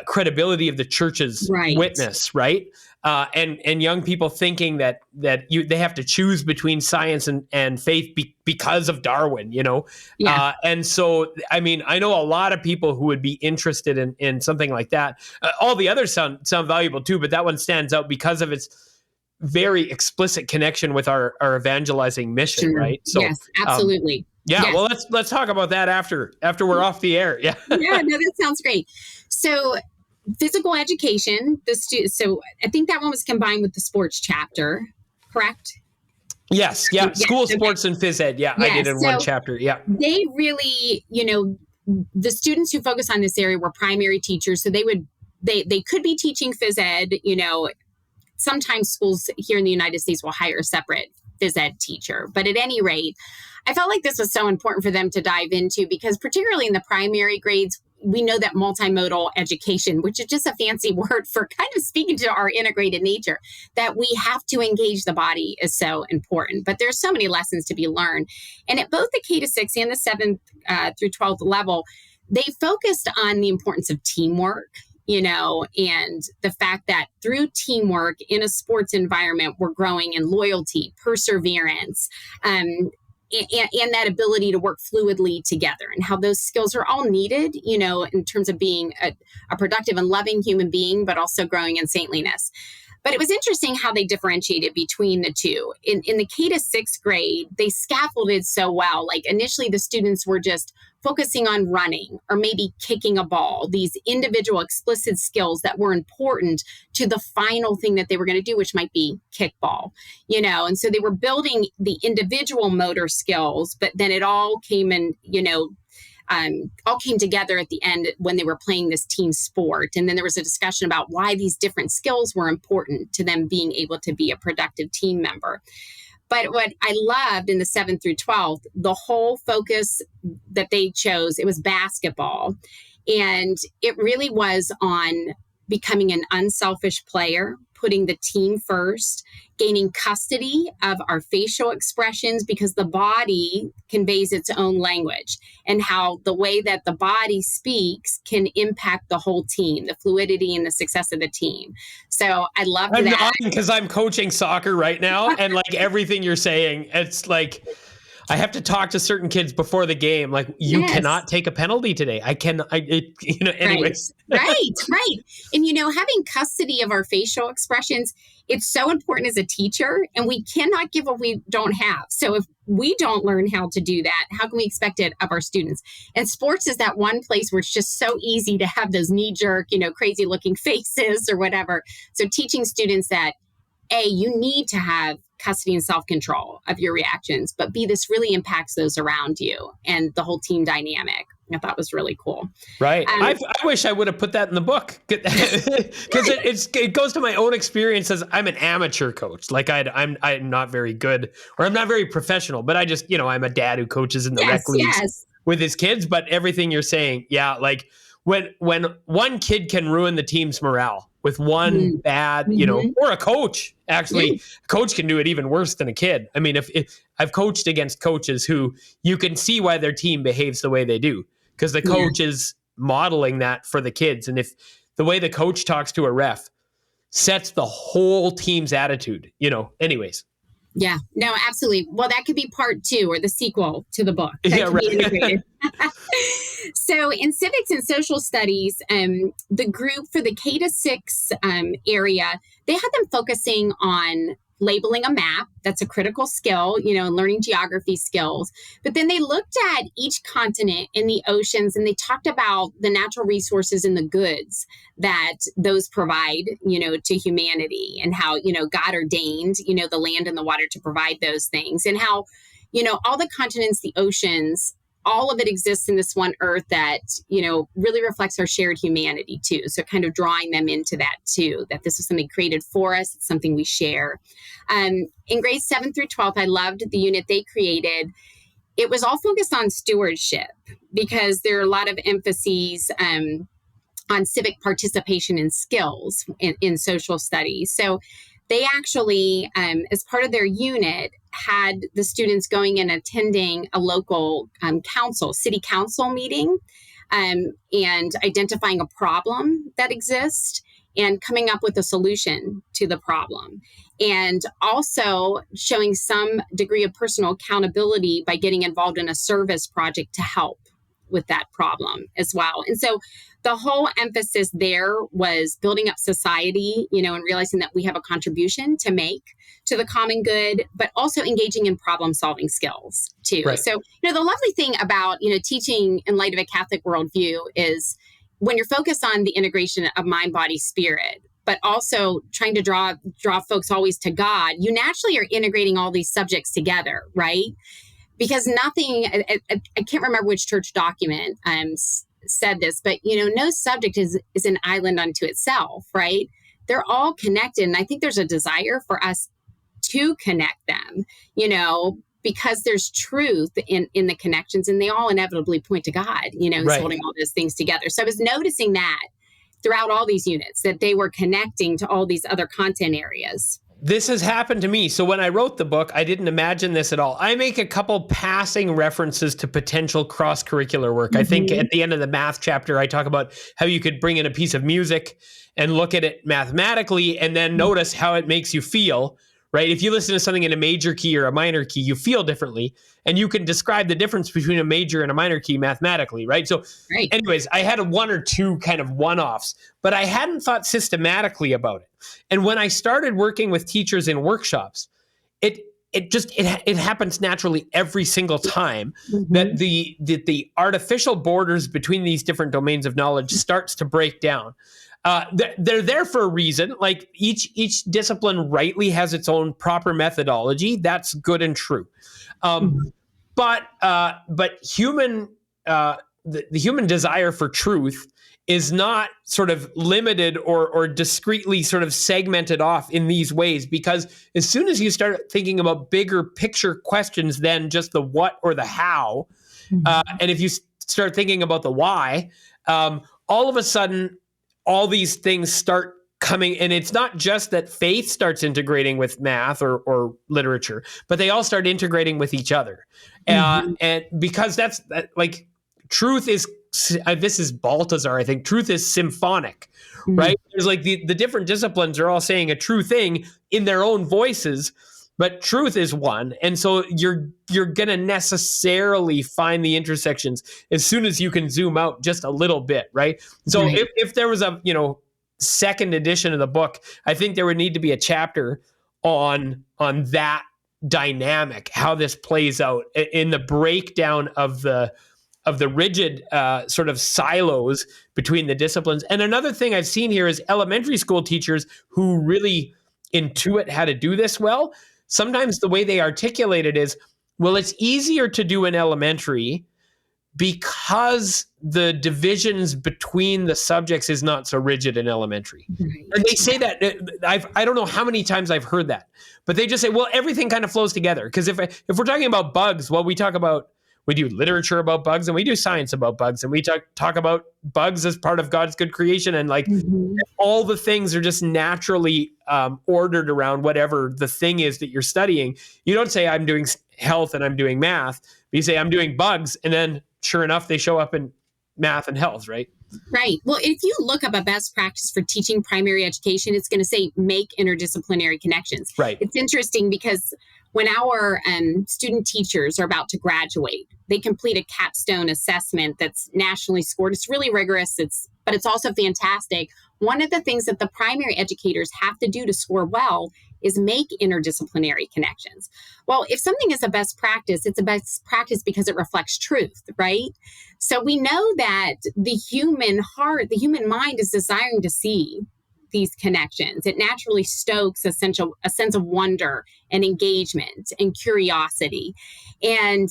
credibility of the church's witness, right? And young people thinking that they have to choose between science and faith because of Darwin, and so I know a lot of people who would be interested in something like that. All the others sound valuable too, but that one stands out because of its very explicit connection with our evangelizing mission, right? So, yes, absolutely. Well, let's talk about that after we're off the air. Yeah, that sounds great. So, physical education, so I think that one was combined with the sports chapter, correct? Yes, yeah, school sports and phys ed. Yeah, I did in one chapter. Yeah, they really, the students who focus on this area were primary teachers, so they could be teaching phys ed. Sometimes schools here in the United States will hire a separate phys ed teacher. But at any rate, I felt like this was so important for them to dive into because particularly in the primary grades, we know that multimodal education, which is just a fancy word for kind of speaking to our integrated nature, that we have to engage the body is so important. But there's so many lessons to be learned. And at both the K-6 and the 7th through 12th level, they focused on the importance of teamwork, and the fact that through teamwork in a sports environment, we're growing in loyalty, perseverance, and that ability to work fluidly together, and how those skills are all needed, in terms of being a productive and loving human being, but also growing in saintliness. But it was interesting how they differentiated between the two. In the K-6 grade, they scaffolded so well. Like initially, the students were just focusing on running or maybe kicking a ball, these individual explicit skills that were important to the final thing that they were going to do, which might be kickball, and so they were building the individual motor skills, but then it all came in, all came together at the end when they were playing this team sport. And then there was a discussion about why these different skills were important to them being able to be a productive team member. But what I loved in the 7th through 12th, the whole focus that they chose, it was basketball. And it really was on becoming an unselfish player, putting the team first, gaining custody of our facial expressions because the body conveys its own language, and how the way that the body speaks can impact the whole team, the fluidity and the success of the team. So I love that. I'm nodding because I'm coaching soccer right now, and like everything you're saying, it's like I have to talk to certain kids before the game. Like, you cannot take a penalty today. Anyways. Right. And, having custody of our facial expressions, it's so important as a teacher, and we cannot give what we don't have. So if we don't learn how to do that, how can we expect it of our students? And sports is that one place where it's just so easy to have those knee-jerk, crazy looking faces or whatever. So teaching students that, A, you need to have custody and self-control of your reactions, but B, this really impacts those around you and the whole team dynamic. I thought was really cool. Right. I wish I would have put that in the book because it goes to my own experience as I'm an amateur coach. Like I'm not very good, or I'm not very professional, but I just, I'm a dad who coaches in the rec leagues with his kids. But everything you're saying, like when one kid can ruin the team's morale with one bad, or a coach, actually, a coach can do it even worse than a kid. I mean, if I've coached against coaches who you can see why their team behaves the way they do, because the coach is modeling that for the kids. And if the way the coach talks to a ref sets the whole team's attitude, anyways. Yeah, no, absolutely. Well, that could be part 2 or the sequel to the book. That can be integrated. So in civics and social studies, the group for the K-6 area, they had them focusing on labeling a map. That's a critical skill, and learning geography skills. But then they looked at each continent and the oceans, and they talked about the natural resources and the goods that those provide, to humanity, and how, God ordained, the land and the water to provide those things, and how, all the continents, the oceans, all of it exists in this one earth that, really reflects our shared humanity too. So kind of drawing them into that too, that this is something created for us. It's something we share. In grades 7 through 12, I loved the unit they created. It was all focused on stewardship because there are a lot of emphases on civic participation and skills in social studies. So they actually, as part of their unit, had the students going and attending a local city council meeting and identifying a problem that exists and coming up with a solution to the problem. And also showing some degree of personal accountability by getting involved in a service project to help with that problem as well. And so the whole emphasis there was building up society, and realizing that we have a contribution to make to the common good, but also engaging in problem solving skills too. Right. So, the lovely thing about, teaching in light of a Catholic worldview is when you're focused on the integration of mind, body, spirit, but also trying to draw folks always to God, you naturally are integrating all these subjects together, right? Because nothing, I can't remember which church document said this, but, no subject is an island unto itself, right? They're all connected. And I think there's a desire for us to connect them, because there's truth in the connections, and they all inevitably point to God, who's Right. holding all those things together. So I was noticing that throughout all these units, that they were connecting to all these other content areas. This has happened to me. So when I wrote the book, I didn't imagine this at all. I make a couple passing references to potential cross-curricular work. I think at the end of the math chapter, I talk about how you could bring in a piece of music and look at it mathematically and then notice how it makes you feel, right? If you listen to something in a major key or a minor key, you feel differently. And you can describe the difference between a major and a minor key mathematically, right? So anyways, I had one or two kind of one-offs, but I hadn't thought systematically about it. And when I started working with teachers in workshops, it happens naturally every single time that the artificial borders between these different domains of knowledge starts to break down. They're there for a reason. Like each discipline rightly has its own proper methodology. That's good and true. But human the human desire for truth is not sort of limited or discreetly sort of segmented off in these ways, because as soon as you start thinking about bigger picture questions than just the what or the how, and if you start thinking about the why, all of a sudden, all these things start coming, and it's not just that faith starts integrating with math or literature, but they all start integrating with each other. And because that's like truth is, this is Balthazar, I think, truth is symphonic, right? There's like the different disciplines are all saying a true thing in their own voices, but truth is one. And so you're going to necessarily find the intersections as soon as you can zoom out just a little bit, right? So if there was a, second edition of the book, I think there would need to be a chapter on that dynamic, how this plays out in the breakdown of the rigid sort of silos between the disciplines. And another thing I've seen here is elementary school teachers who really intuit how to do this well. Sometimes the way they articulate it is, well, it's easier to do in elementary because the divisions between the subjects is not so rigid in elementary. And they say that, I don't know how many times I've heard that, but they just say, well, everything kind of flows together. Because if we're talking about bugs, well, we do literature about bugs, and we do science about bugs, and we talk about bugs as part of God's good creation, and like all the things are just naturally ordered around whatever the thing is that you're studying. You don't say I'm doing health and I'm doing math, but you say I'm doing bugs, and then sure enough, they show up in math and health, right? Right. Well, if you look up a best practice for teaching primary education, it's going to say make interdisciplinary connections. Right. It's interesting because when our student teachers are about to graduate, they complete a capstone assessment that's nationally scored. It's really rigorous, but it's also fantastic. One of the things that the primary educators have to do to score well is make interdisciplinary connections. Well, if something is a best practice, it's a best practice because it reflects truth, right? So we know that the human heart, the human mind is desiring to see these connections. It naturally stokes a sense of wonder and engagement and curiosity. And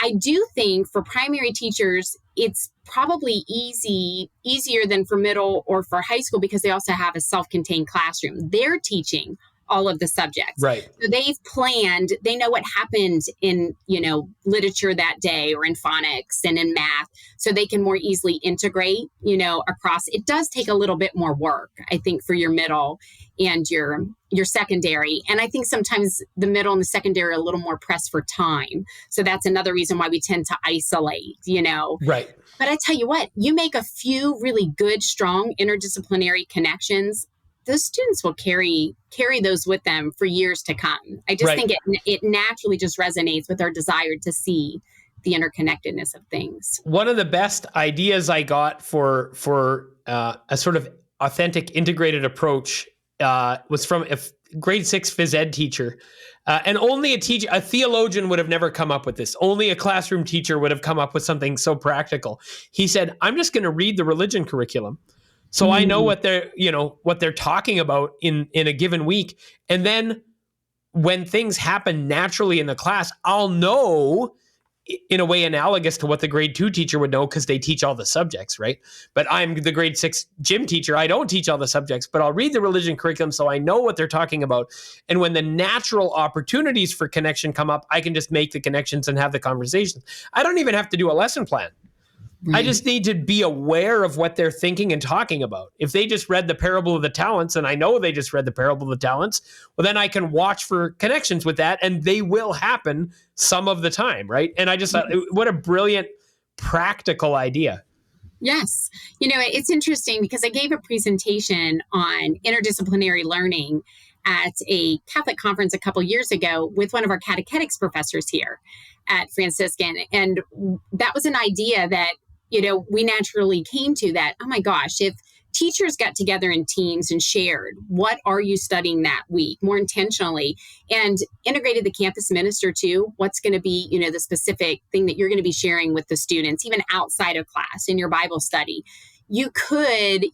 I do think for primary teachers, it's probably easier than for middle or for high school because they also have a self-contained classroom. They're teaching all of the subjects. Right. So they've planned, they know what happened in, literature that day or in phonics and in math, so they can more easily integrate, across. It does take a little bit more work, I think, for your middle and your secondary. And I think sometimes the middle and the secondary are a little more pressed for time. So that's another reason why we tend to isolate, Right. But I tell you what, you make a few really good, strong interdisciplinary connections, those students will carry those with them for years to come. I just think it naturally just resonates with our desire to see the interconnectedness of things. One of the best ideas I got for a sort of authentic integrated approach was from a grade 6 phys ed teacher. And only a theologian would have never come up with this. Only a classroom teacher would have come up with something so practical. He said, I'm just going to read the religion curriculum, so I know what they're talking about in a given week. And then when things happen naturally in the class, I'll know in a way analogous to what the grade 2 teacher would know because they teach all the subjects, right? But I'm the grade 6 gym teacher. I don't teach all the subjects, but I'll read the religion curriculum so I know what they're talking about. And when the natural opportunities for connection come up, I can just make the connections and have the conversations. I don't even have to do a lesson plan. I just need to be aware of what they're thinking and talking about. If they just read the parable of the talents, and I know they just read the parable of the talents, well, then I can watch for connections with that, and they will happen some of the time, right? And I just thought, what a brilliant, practical idea. Yes. It's interesting because I gave a presentation on interdisciplinary learning at a Catholic conference a couple years ago with one of our catechetics professors here at Franciscan. And that was an idea that, we naturally came to that, oh my gosh, if teachers got together in teams and shared, what are you studying that week more intentionally, and integrated the campus minister too, what's going to be, the specific thing that you're going to be sharing with the students, even outside of class in your Bible study, you could,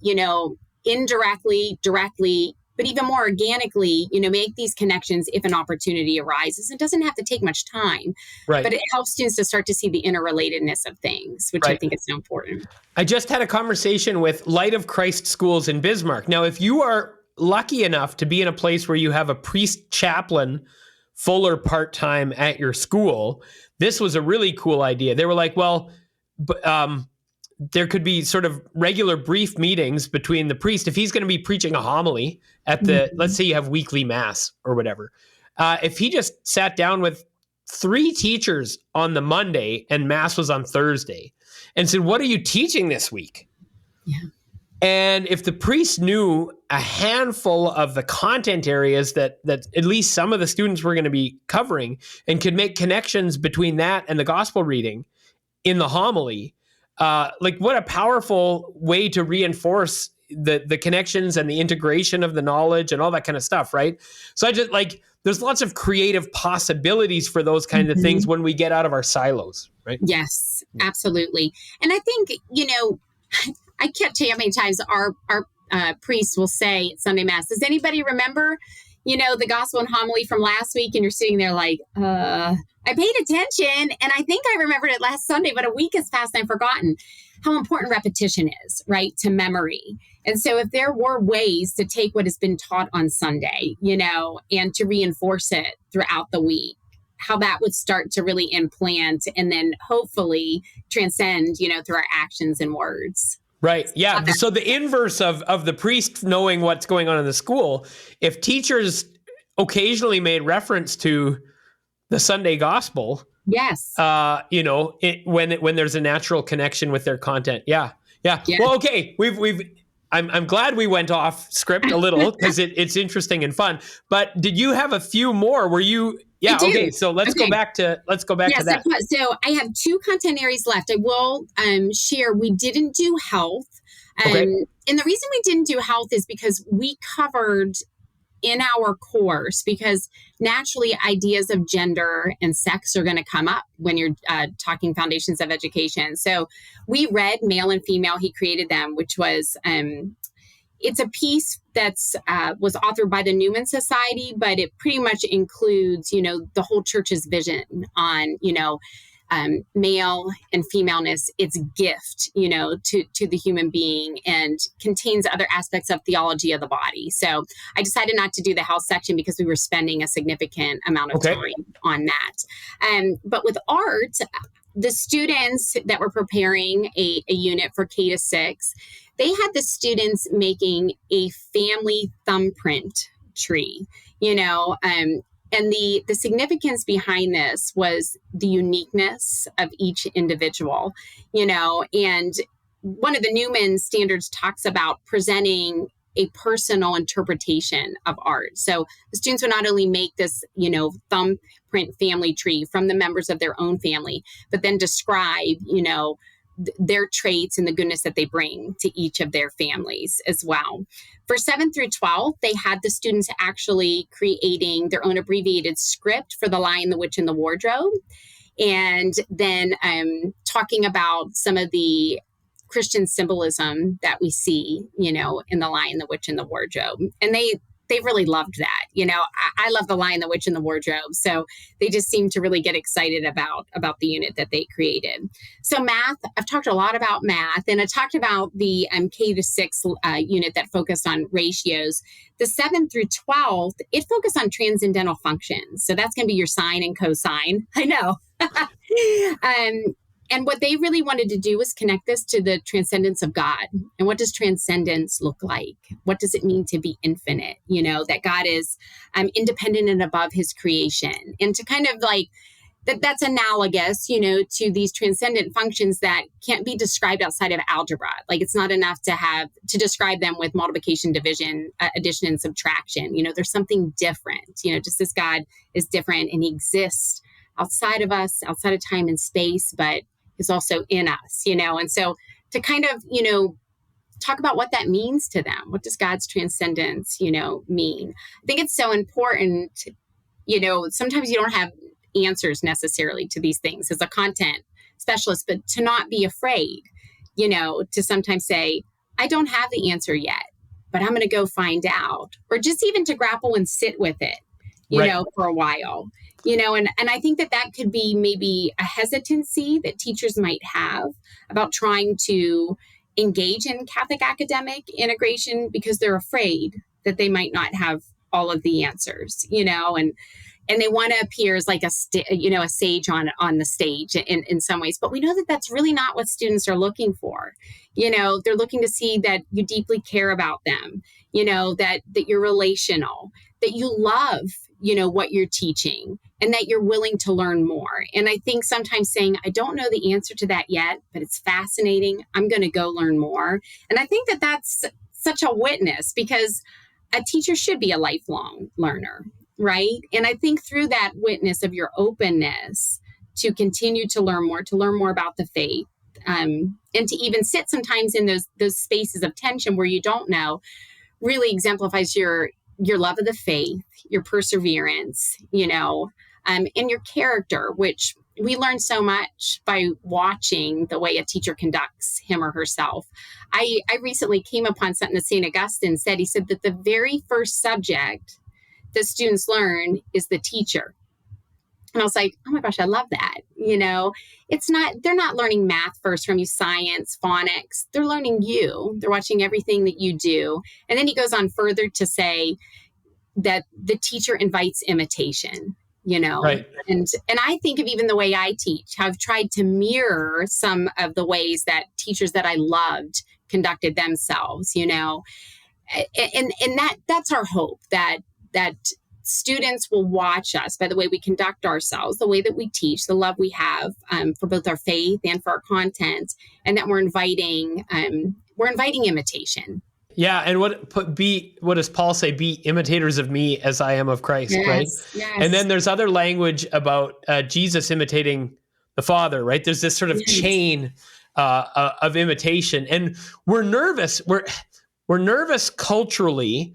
indirectly, directly, but even more organically, make these connections if an opportunity arises. It doesn't have to take much time, right? But it helps students to start to see the interrelatedness of things, which I think is so important. I just had a conversation with Light of Christ schools in Bismarck. Now, if you are lucky enough to be in a place where you have a priest chaplain, full or part-time at your school, this was a really cool idea. They were like, well, there could be sort of regular brief meetings between the priest. If he's going to be preaching a homily at the, let's say you have weekly mass or whatever. If he just sat down with 3 teachers on the Monday and mass was on Thursday and said, what are you teaching this week? Yeah. And if the priest knew a handful of the content areas that at least some of the students were going to be covering and could make connections between that and the gospel reading in the homily, what a powerful way to reinforce the connections and the integration of the knowledge and all that kind of stuff, right? So I just there's lots of creative possibilities for those kinds of things when we get out of our silos, right? Yes, absolutely. And I think, I can't tell you how many times our priests will say at Sunday Mass, does anybody remember, the gospel and homily from last week? And you're sitting there like, I paid attention and I think I remembered it last Sunday, but a week has passed and I've forgotten how important repetition is, right, to memory. And so if there were ways to take what has been taught on Sunday, and to reinforce it throughout the week, how that would start to really implant and then hopefully transcend, through our actions and words. Right. Yeah. So the inverse of the priest knowing what's going on in the school, if teachers occasionally made reference to the Sunday gospel, yes, when there's a natural connection with their content. Yeah. Well, okay. I'm glad we went off script a little because it's interesting and fun. But did you have a few more? Were you? Yeah. Okay. So let's go back to that. So I have 2 content areas left. I will share. We didn't do health, and the reason we didn't do health is because we covered in our course, because naturally ideas of gender and sex are going to come up when you're talking foundations of education. So we read Male and Female, He Created Them, which was it's a piece that's was authored by the Newman Society, but it pretty much includes, the whole church's vision on, male and femaleness, its gift, to the human being, and contains other aspects of theology of the body. So I decided not to do the health section because we were spending a significant amount of time on that. But with art, the students that were preparing a unit for K to 6, they had the students making a family thumbprint tree, and the significance behind this was the uniqueness of each individual, and one of the Newman standards talks about presenting a personal interpretation of art. So the students would not only make this, thumbprint family tree from the members of their own family, but then describe, their traits and the goodness that they bring to each of their families as well. For 7th through 12th, they had the students actually creating their own abbreviated script for The Lion, the Witch, and the Wardrobe. And then talking about some of the Christian symbolism that we see, in The Lion, the Witch, and the Wardrobe. And they they really loved that. I love The Lion, the Witch, and the Wardrobe. So they just seem to really get excited about the unit that they created. So math, I've talked a lot about math, and I talked about the K-6 unit that focused on ratios. The 7th through 12th, it focused on transcendental functions. So that's going to be your sine and cosine. I know. And what they really wanted to do was connect this to the transcendence of God. And what does transcendence look like? What does it mean to be infinite? That God is independent and above his creation. And to kind of like, that's analogous, to these transcendent functions that can't be described outside of algebra. Like it's not enough to describe them with multiplication, division, addition, and subtraction. There's something different, just as God is different and he exists outside of us, outside of time and space, but is also in us, and so to kind of, talk about what that means to them. What does God's transcendence, mean? I think it's so important, sometimes you don't have answers necessarily to these things as a content specialist, but to not be afraid, to sometimes say, I don't have the answer yet, but I'm going to go find out, or just even to grapple and sit with it, for a while. And I think that could be maybe a hesitancy that teachers might have about trying to engage in Catholic academic integration because they're afraid that they might not have all of the answers, and they want to appear as like a sage on the stage in some ways. But we know that that's really not what students are looking for. They're looking to see that you deeply care about them, that you're relational, that you love, what you're teaching, and that you're willing to learn more. And I think sometimes saying, I don't know the answer to that yet, but it's fascinating. I'm going to go learn more. And I think that that's such a witness, because a teacher should be a lifelong learner, right? And I think through that witness of your openness to continue to learn more about the faith, and to even sit sometimes in those spaces of tension where you don't know, really exemplifies your love of the faith, your perseverance, and your character, which we learn so much by watching the way a teacher conducts him or herself. I recently came upon something that St. Augustine said. He said that the very first subject that students learn is the teacher. And I was like, oh my gosh, I love that. They're not learning math first from you, science, phonics. They're learning you. They're watching everything that you do. And then he goes on further to say that the teacher invites imitation, Right. And I think of even the way I teach, how I've tried to mirror some of the ways that teachers that I loved conducted themselves, and that's our hope, that students will watch us by the way we conduct ourselves, the way that we teach, the love we have for both our faith and for our content, and that we're inviting imitation. Yeah, and what does Paul say? Be imitators of me as I am of Christ, Yes, right? yes. And then there's other language about Jesus imitating the Father, right? There's this sort of chain of imitation, and we're nervous. We're nervous culturally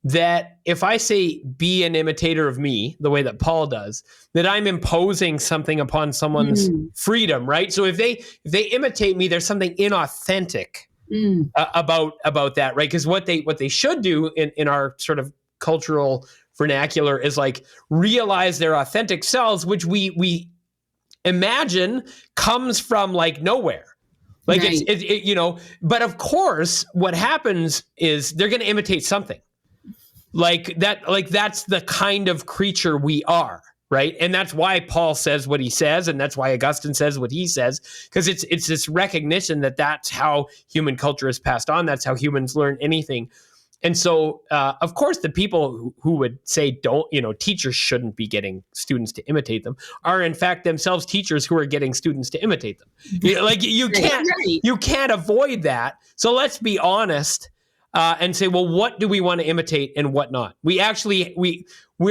that if I say be an imitator of me, the way that Paul does, that I'm imposing something upon someone's freedom, right? So if they imitate me, there's something inauthentic about that, right? Because what they should do in our sort of cultural vernacular is like realize their authentic selves, which we imagine comes from like nowhere. Like right. It's but of course what happens is they're going to imitate something like that. Like that's the kind of creature we are. Right. And that's why Paul says what he says. And that's why Augustine says what he says, because it's this recognition that that's how human culture is passed on. That's how humans learn anything. And so, of course, the people who would say teachers shouldn't be getting students to imitate them are, in fact, themselves teachers who are getting students to imitate them. You can't avoid that. So let's be honest and say, well, what do we want to imitate and what not? We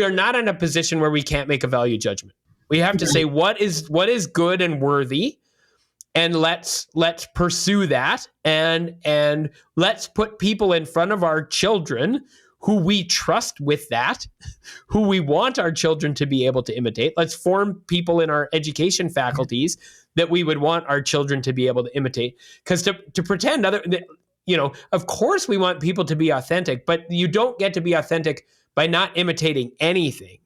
are not in a position where we can't make a value judgment. We have to say what is good and worthy, and let's pursue that, and let's put people in front of our children who we trust with that, who we want our children to be able to imitate. Let's form people in our education faculties that we would want our children to be able to imitate. Because to pretend of course we want people to be authentic, but you don't get to be authentic by not imitating anything,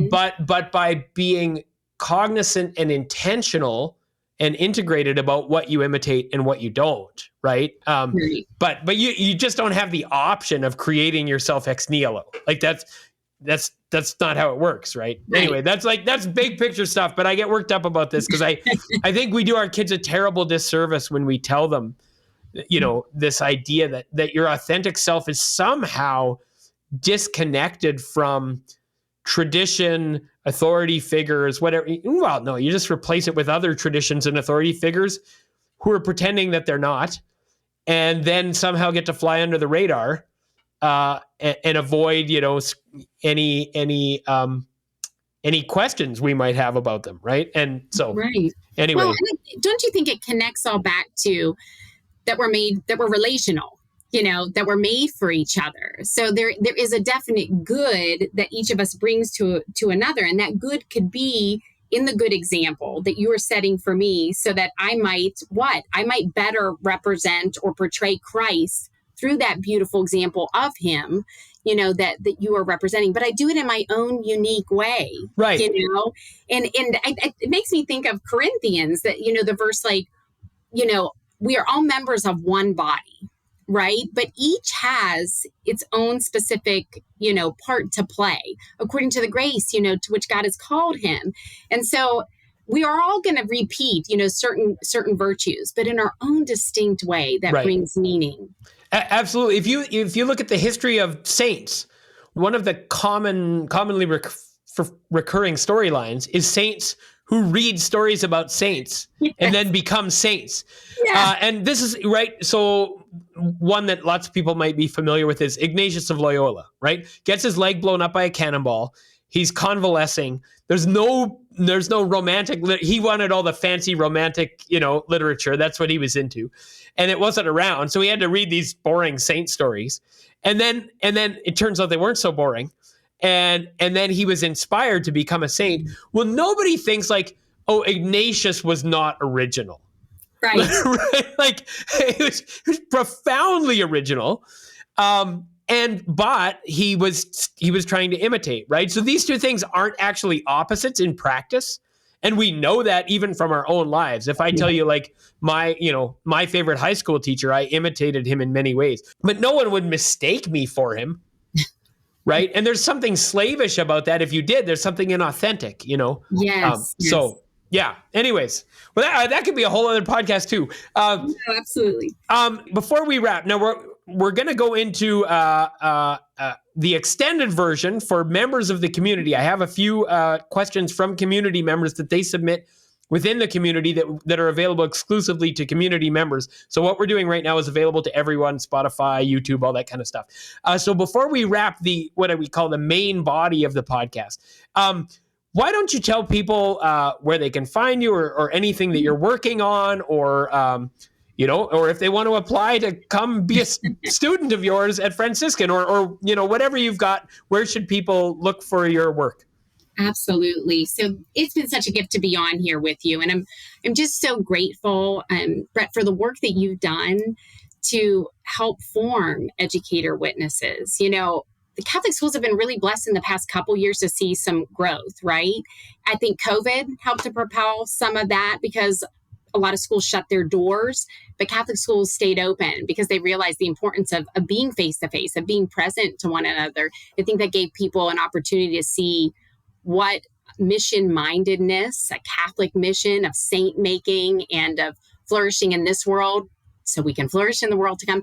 but by being cognizant and intentional and integrated about what you imitate and what you don't, right? Right. But you just don't have the option of creating yourself ex nihilo. Like that's not how it works, right? Anyway, that's big picture stuff, but I get worked up about this because I think we do our kids a terrible disservice when we tell them, this idea that your authentic self is somehow disconnected from tradition, authority figures, whatever. Well, no, you just replace it with other traditions and authority figures who are pretending that they're not, and then somehow get to fly under the radar and avoid, any questions we might have about them, right? And so, right. Anyway, well, don't you think it connects all back to that we're relational? That we're made for each other. So there is a definite good that each of us brings to another. And that good could be in the good example that you are setting for me so that I might better represent or portray Christ through that beautiful example of him, that you are representing. But I do it in my own unique way, right. And it makes me think of Corinthians that, the verse we are all members of one body. Right. But each has its own specific, part to play according to the grace, to which God has called him. And so we are all going to repeat, certain virtues, but in our own distinct way that brings meaning. Absolutely. If you look at the history of saints, one of the commonly recurring storylines is saints who read stories about saints and then become saints. Yeah. And this is right. So one that lots of people might be familiar with is Ignatius of Loyola, right? Gets his leg blown up by a cannonball. He's convalescing. There's no romantic. He wanted all the fancy romantic, literature. That's what he was into. And it wasn't around. So he had to read these boring saint stories. And then it turns out they weren't so boring. And then he was inspired to become a saint. Well, nobody thinks oh, Ignatius was not original. Right. Right? Like it was profoundly original. But he was trying to imitate, right? So these two things aren't actually opposites in practice. And we know that even from our own lives. If I tell you my favorite high school teacher, I imitated him in many ways, but no one would mistake me for him. Right. And there's something slavish about that. If you did, there's something inauthentic, Yes. So, yeah. Anyways, well, that could be a whole other podcast too. No, absolutely. Before we wrap, now we're going to go into the extended version for members of the community. I have a few questions from community members that they submit within the community that are available exclusively to community members. So what we're doing right now is available to everyone, Spotify, YouTube, all that kind of stuff. So before we wrap what we call the main body of the podcast, why don't you tell people where they can find you or anything that you're working on or if they want to apply to come be a student of yours at Franciscan or whatever you've got, where should people look for your work? Absolutely. So it's been such a gift to be on here with you. And I'm just so grateful, Brett, for the work that you've done to help form educator witnesses. The Catholic schools have been really blessed in the past couple years to see some growth, right? I think COVID helped to propel some of that because a lot of schools shut their doors, but Catholic schools stayed open because they realized the importance of being face-to-face, of being present to one another. I think that gave people an opportunity to see what mission-mindedness, a Catholic mission of saint-making and of flourishing in this world so we can flourish in the world to come,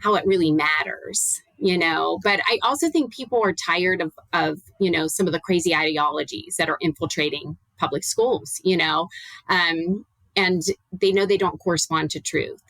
how it really matters, But I also think people are tired of some of the crazy ideologies that are infiltrating public schools, and they know they don't correspond to truth,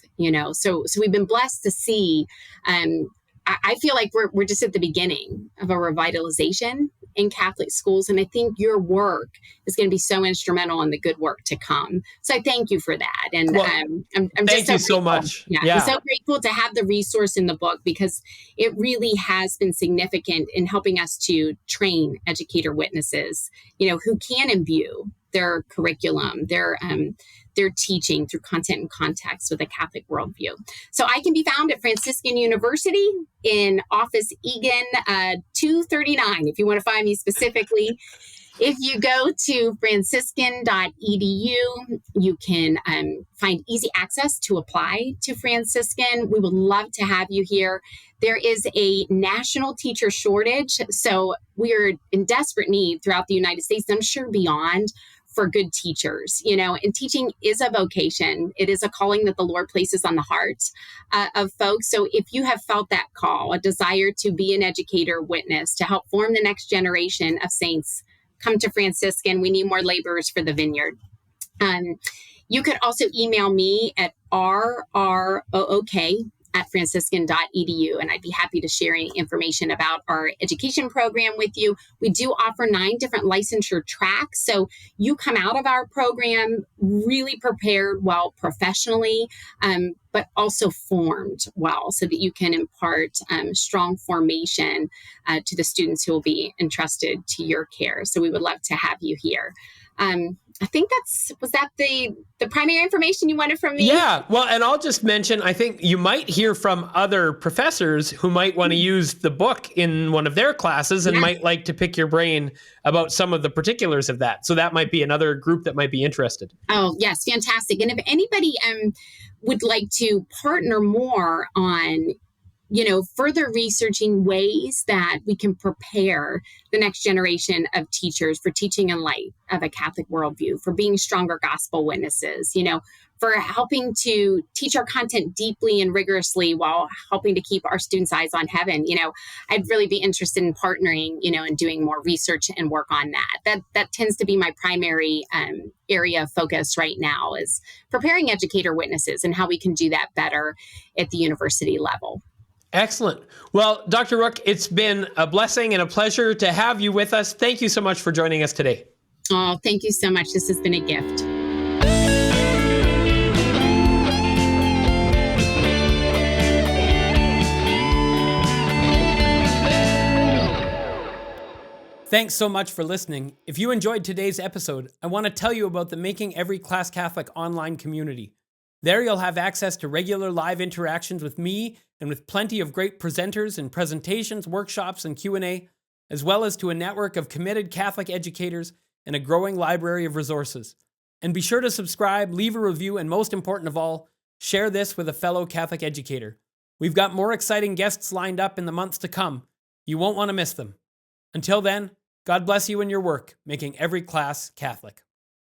So we've been blessed to see. I feel like we're just at the beginning of a revitalization in Catholic schools. And I think your work is going to be so instrumental in the good work to come. So I thank you for that. And I'm just thank you so much. Yeah. I'm so grateful to have the resource in the book because it really has been significant in helping us to train educator witnesses, who can imbue their curriculum, their their teaching through content and context with a Catholic worldview. So I can be found at Franciscan University in Office Egan 239, if you want to find me specifically. If you go to franciscan.edu, you can find easy access to apply to Franciscan. We would love to have you here. There is a national teacher shortage, so we are in desperate need throughout the United States, I'm sure beyond, for good teachers, and teaching is a vocation. It is a calling that the Lord places on the hearts of folks. So if you have felt that call, a desire to be an educator witness, to help form the next generation of saints, come to Franciscan. We need more laborers for the vineyard. You could also email me at rrook@franciscan.edu, and I'd be happy to share any information about our education program with you. We do offer 9 different licensure tracks, so you come out of our program really prepared well professionally, but also formed well so that you can impart strong formation to the students who will be entrusted to your care. So we would love to have you here. I think was that the primary information you wanted from me? Yeah. Well, and I'll just mention, I think you might hear from other professors who might want to use the book in one of their classes and might like to pick your brain about some of the particulars of that. So that might be another group that might be interested. Oh, yes. Fantastic. And if anybody would like to partner more on further researching ways that we can prepare the next generation of teachers for teaching in light of a Catholic worldview, for being stronger gospel witnesses, for helping to teach our content deeply and rigorously while helping to keep our students' eyes on heaven, I'd really be interested in partnering, and doing more research and work on that. That tends to be my primary area of focus right now, is preparing educator witnesses and how we can do that better at the university level. Excellent. Well, Dr. Rook, it's been a blessing and a pleasure to have you with us. Thank you so much for joining us today. Oh, thank you so much. This has been a gift. Thanks so much for listening. If you enjoyed today's episode, I want to tell you about the Making Every Class Catholic online community. There you'll have access to regular live interactions with me and with plenty of great presenters and presentations, workshops, and Q&A, as well as to a network of committed Catholic educators and a growing library of resources. And be sure to subscribe, leave a review, and most important of all, share this with a fellow Catholic educator. We've got more exciting guests lined up in the months to come. You won't want to miss them. Until then, God bless you in your work, making every class Catholic.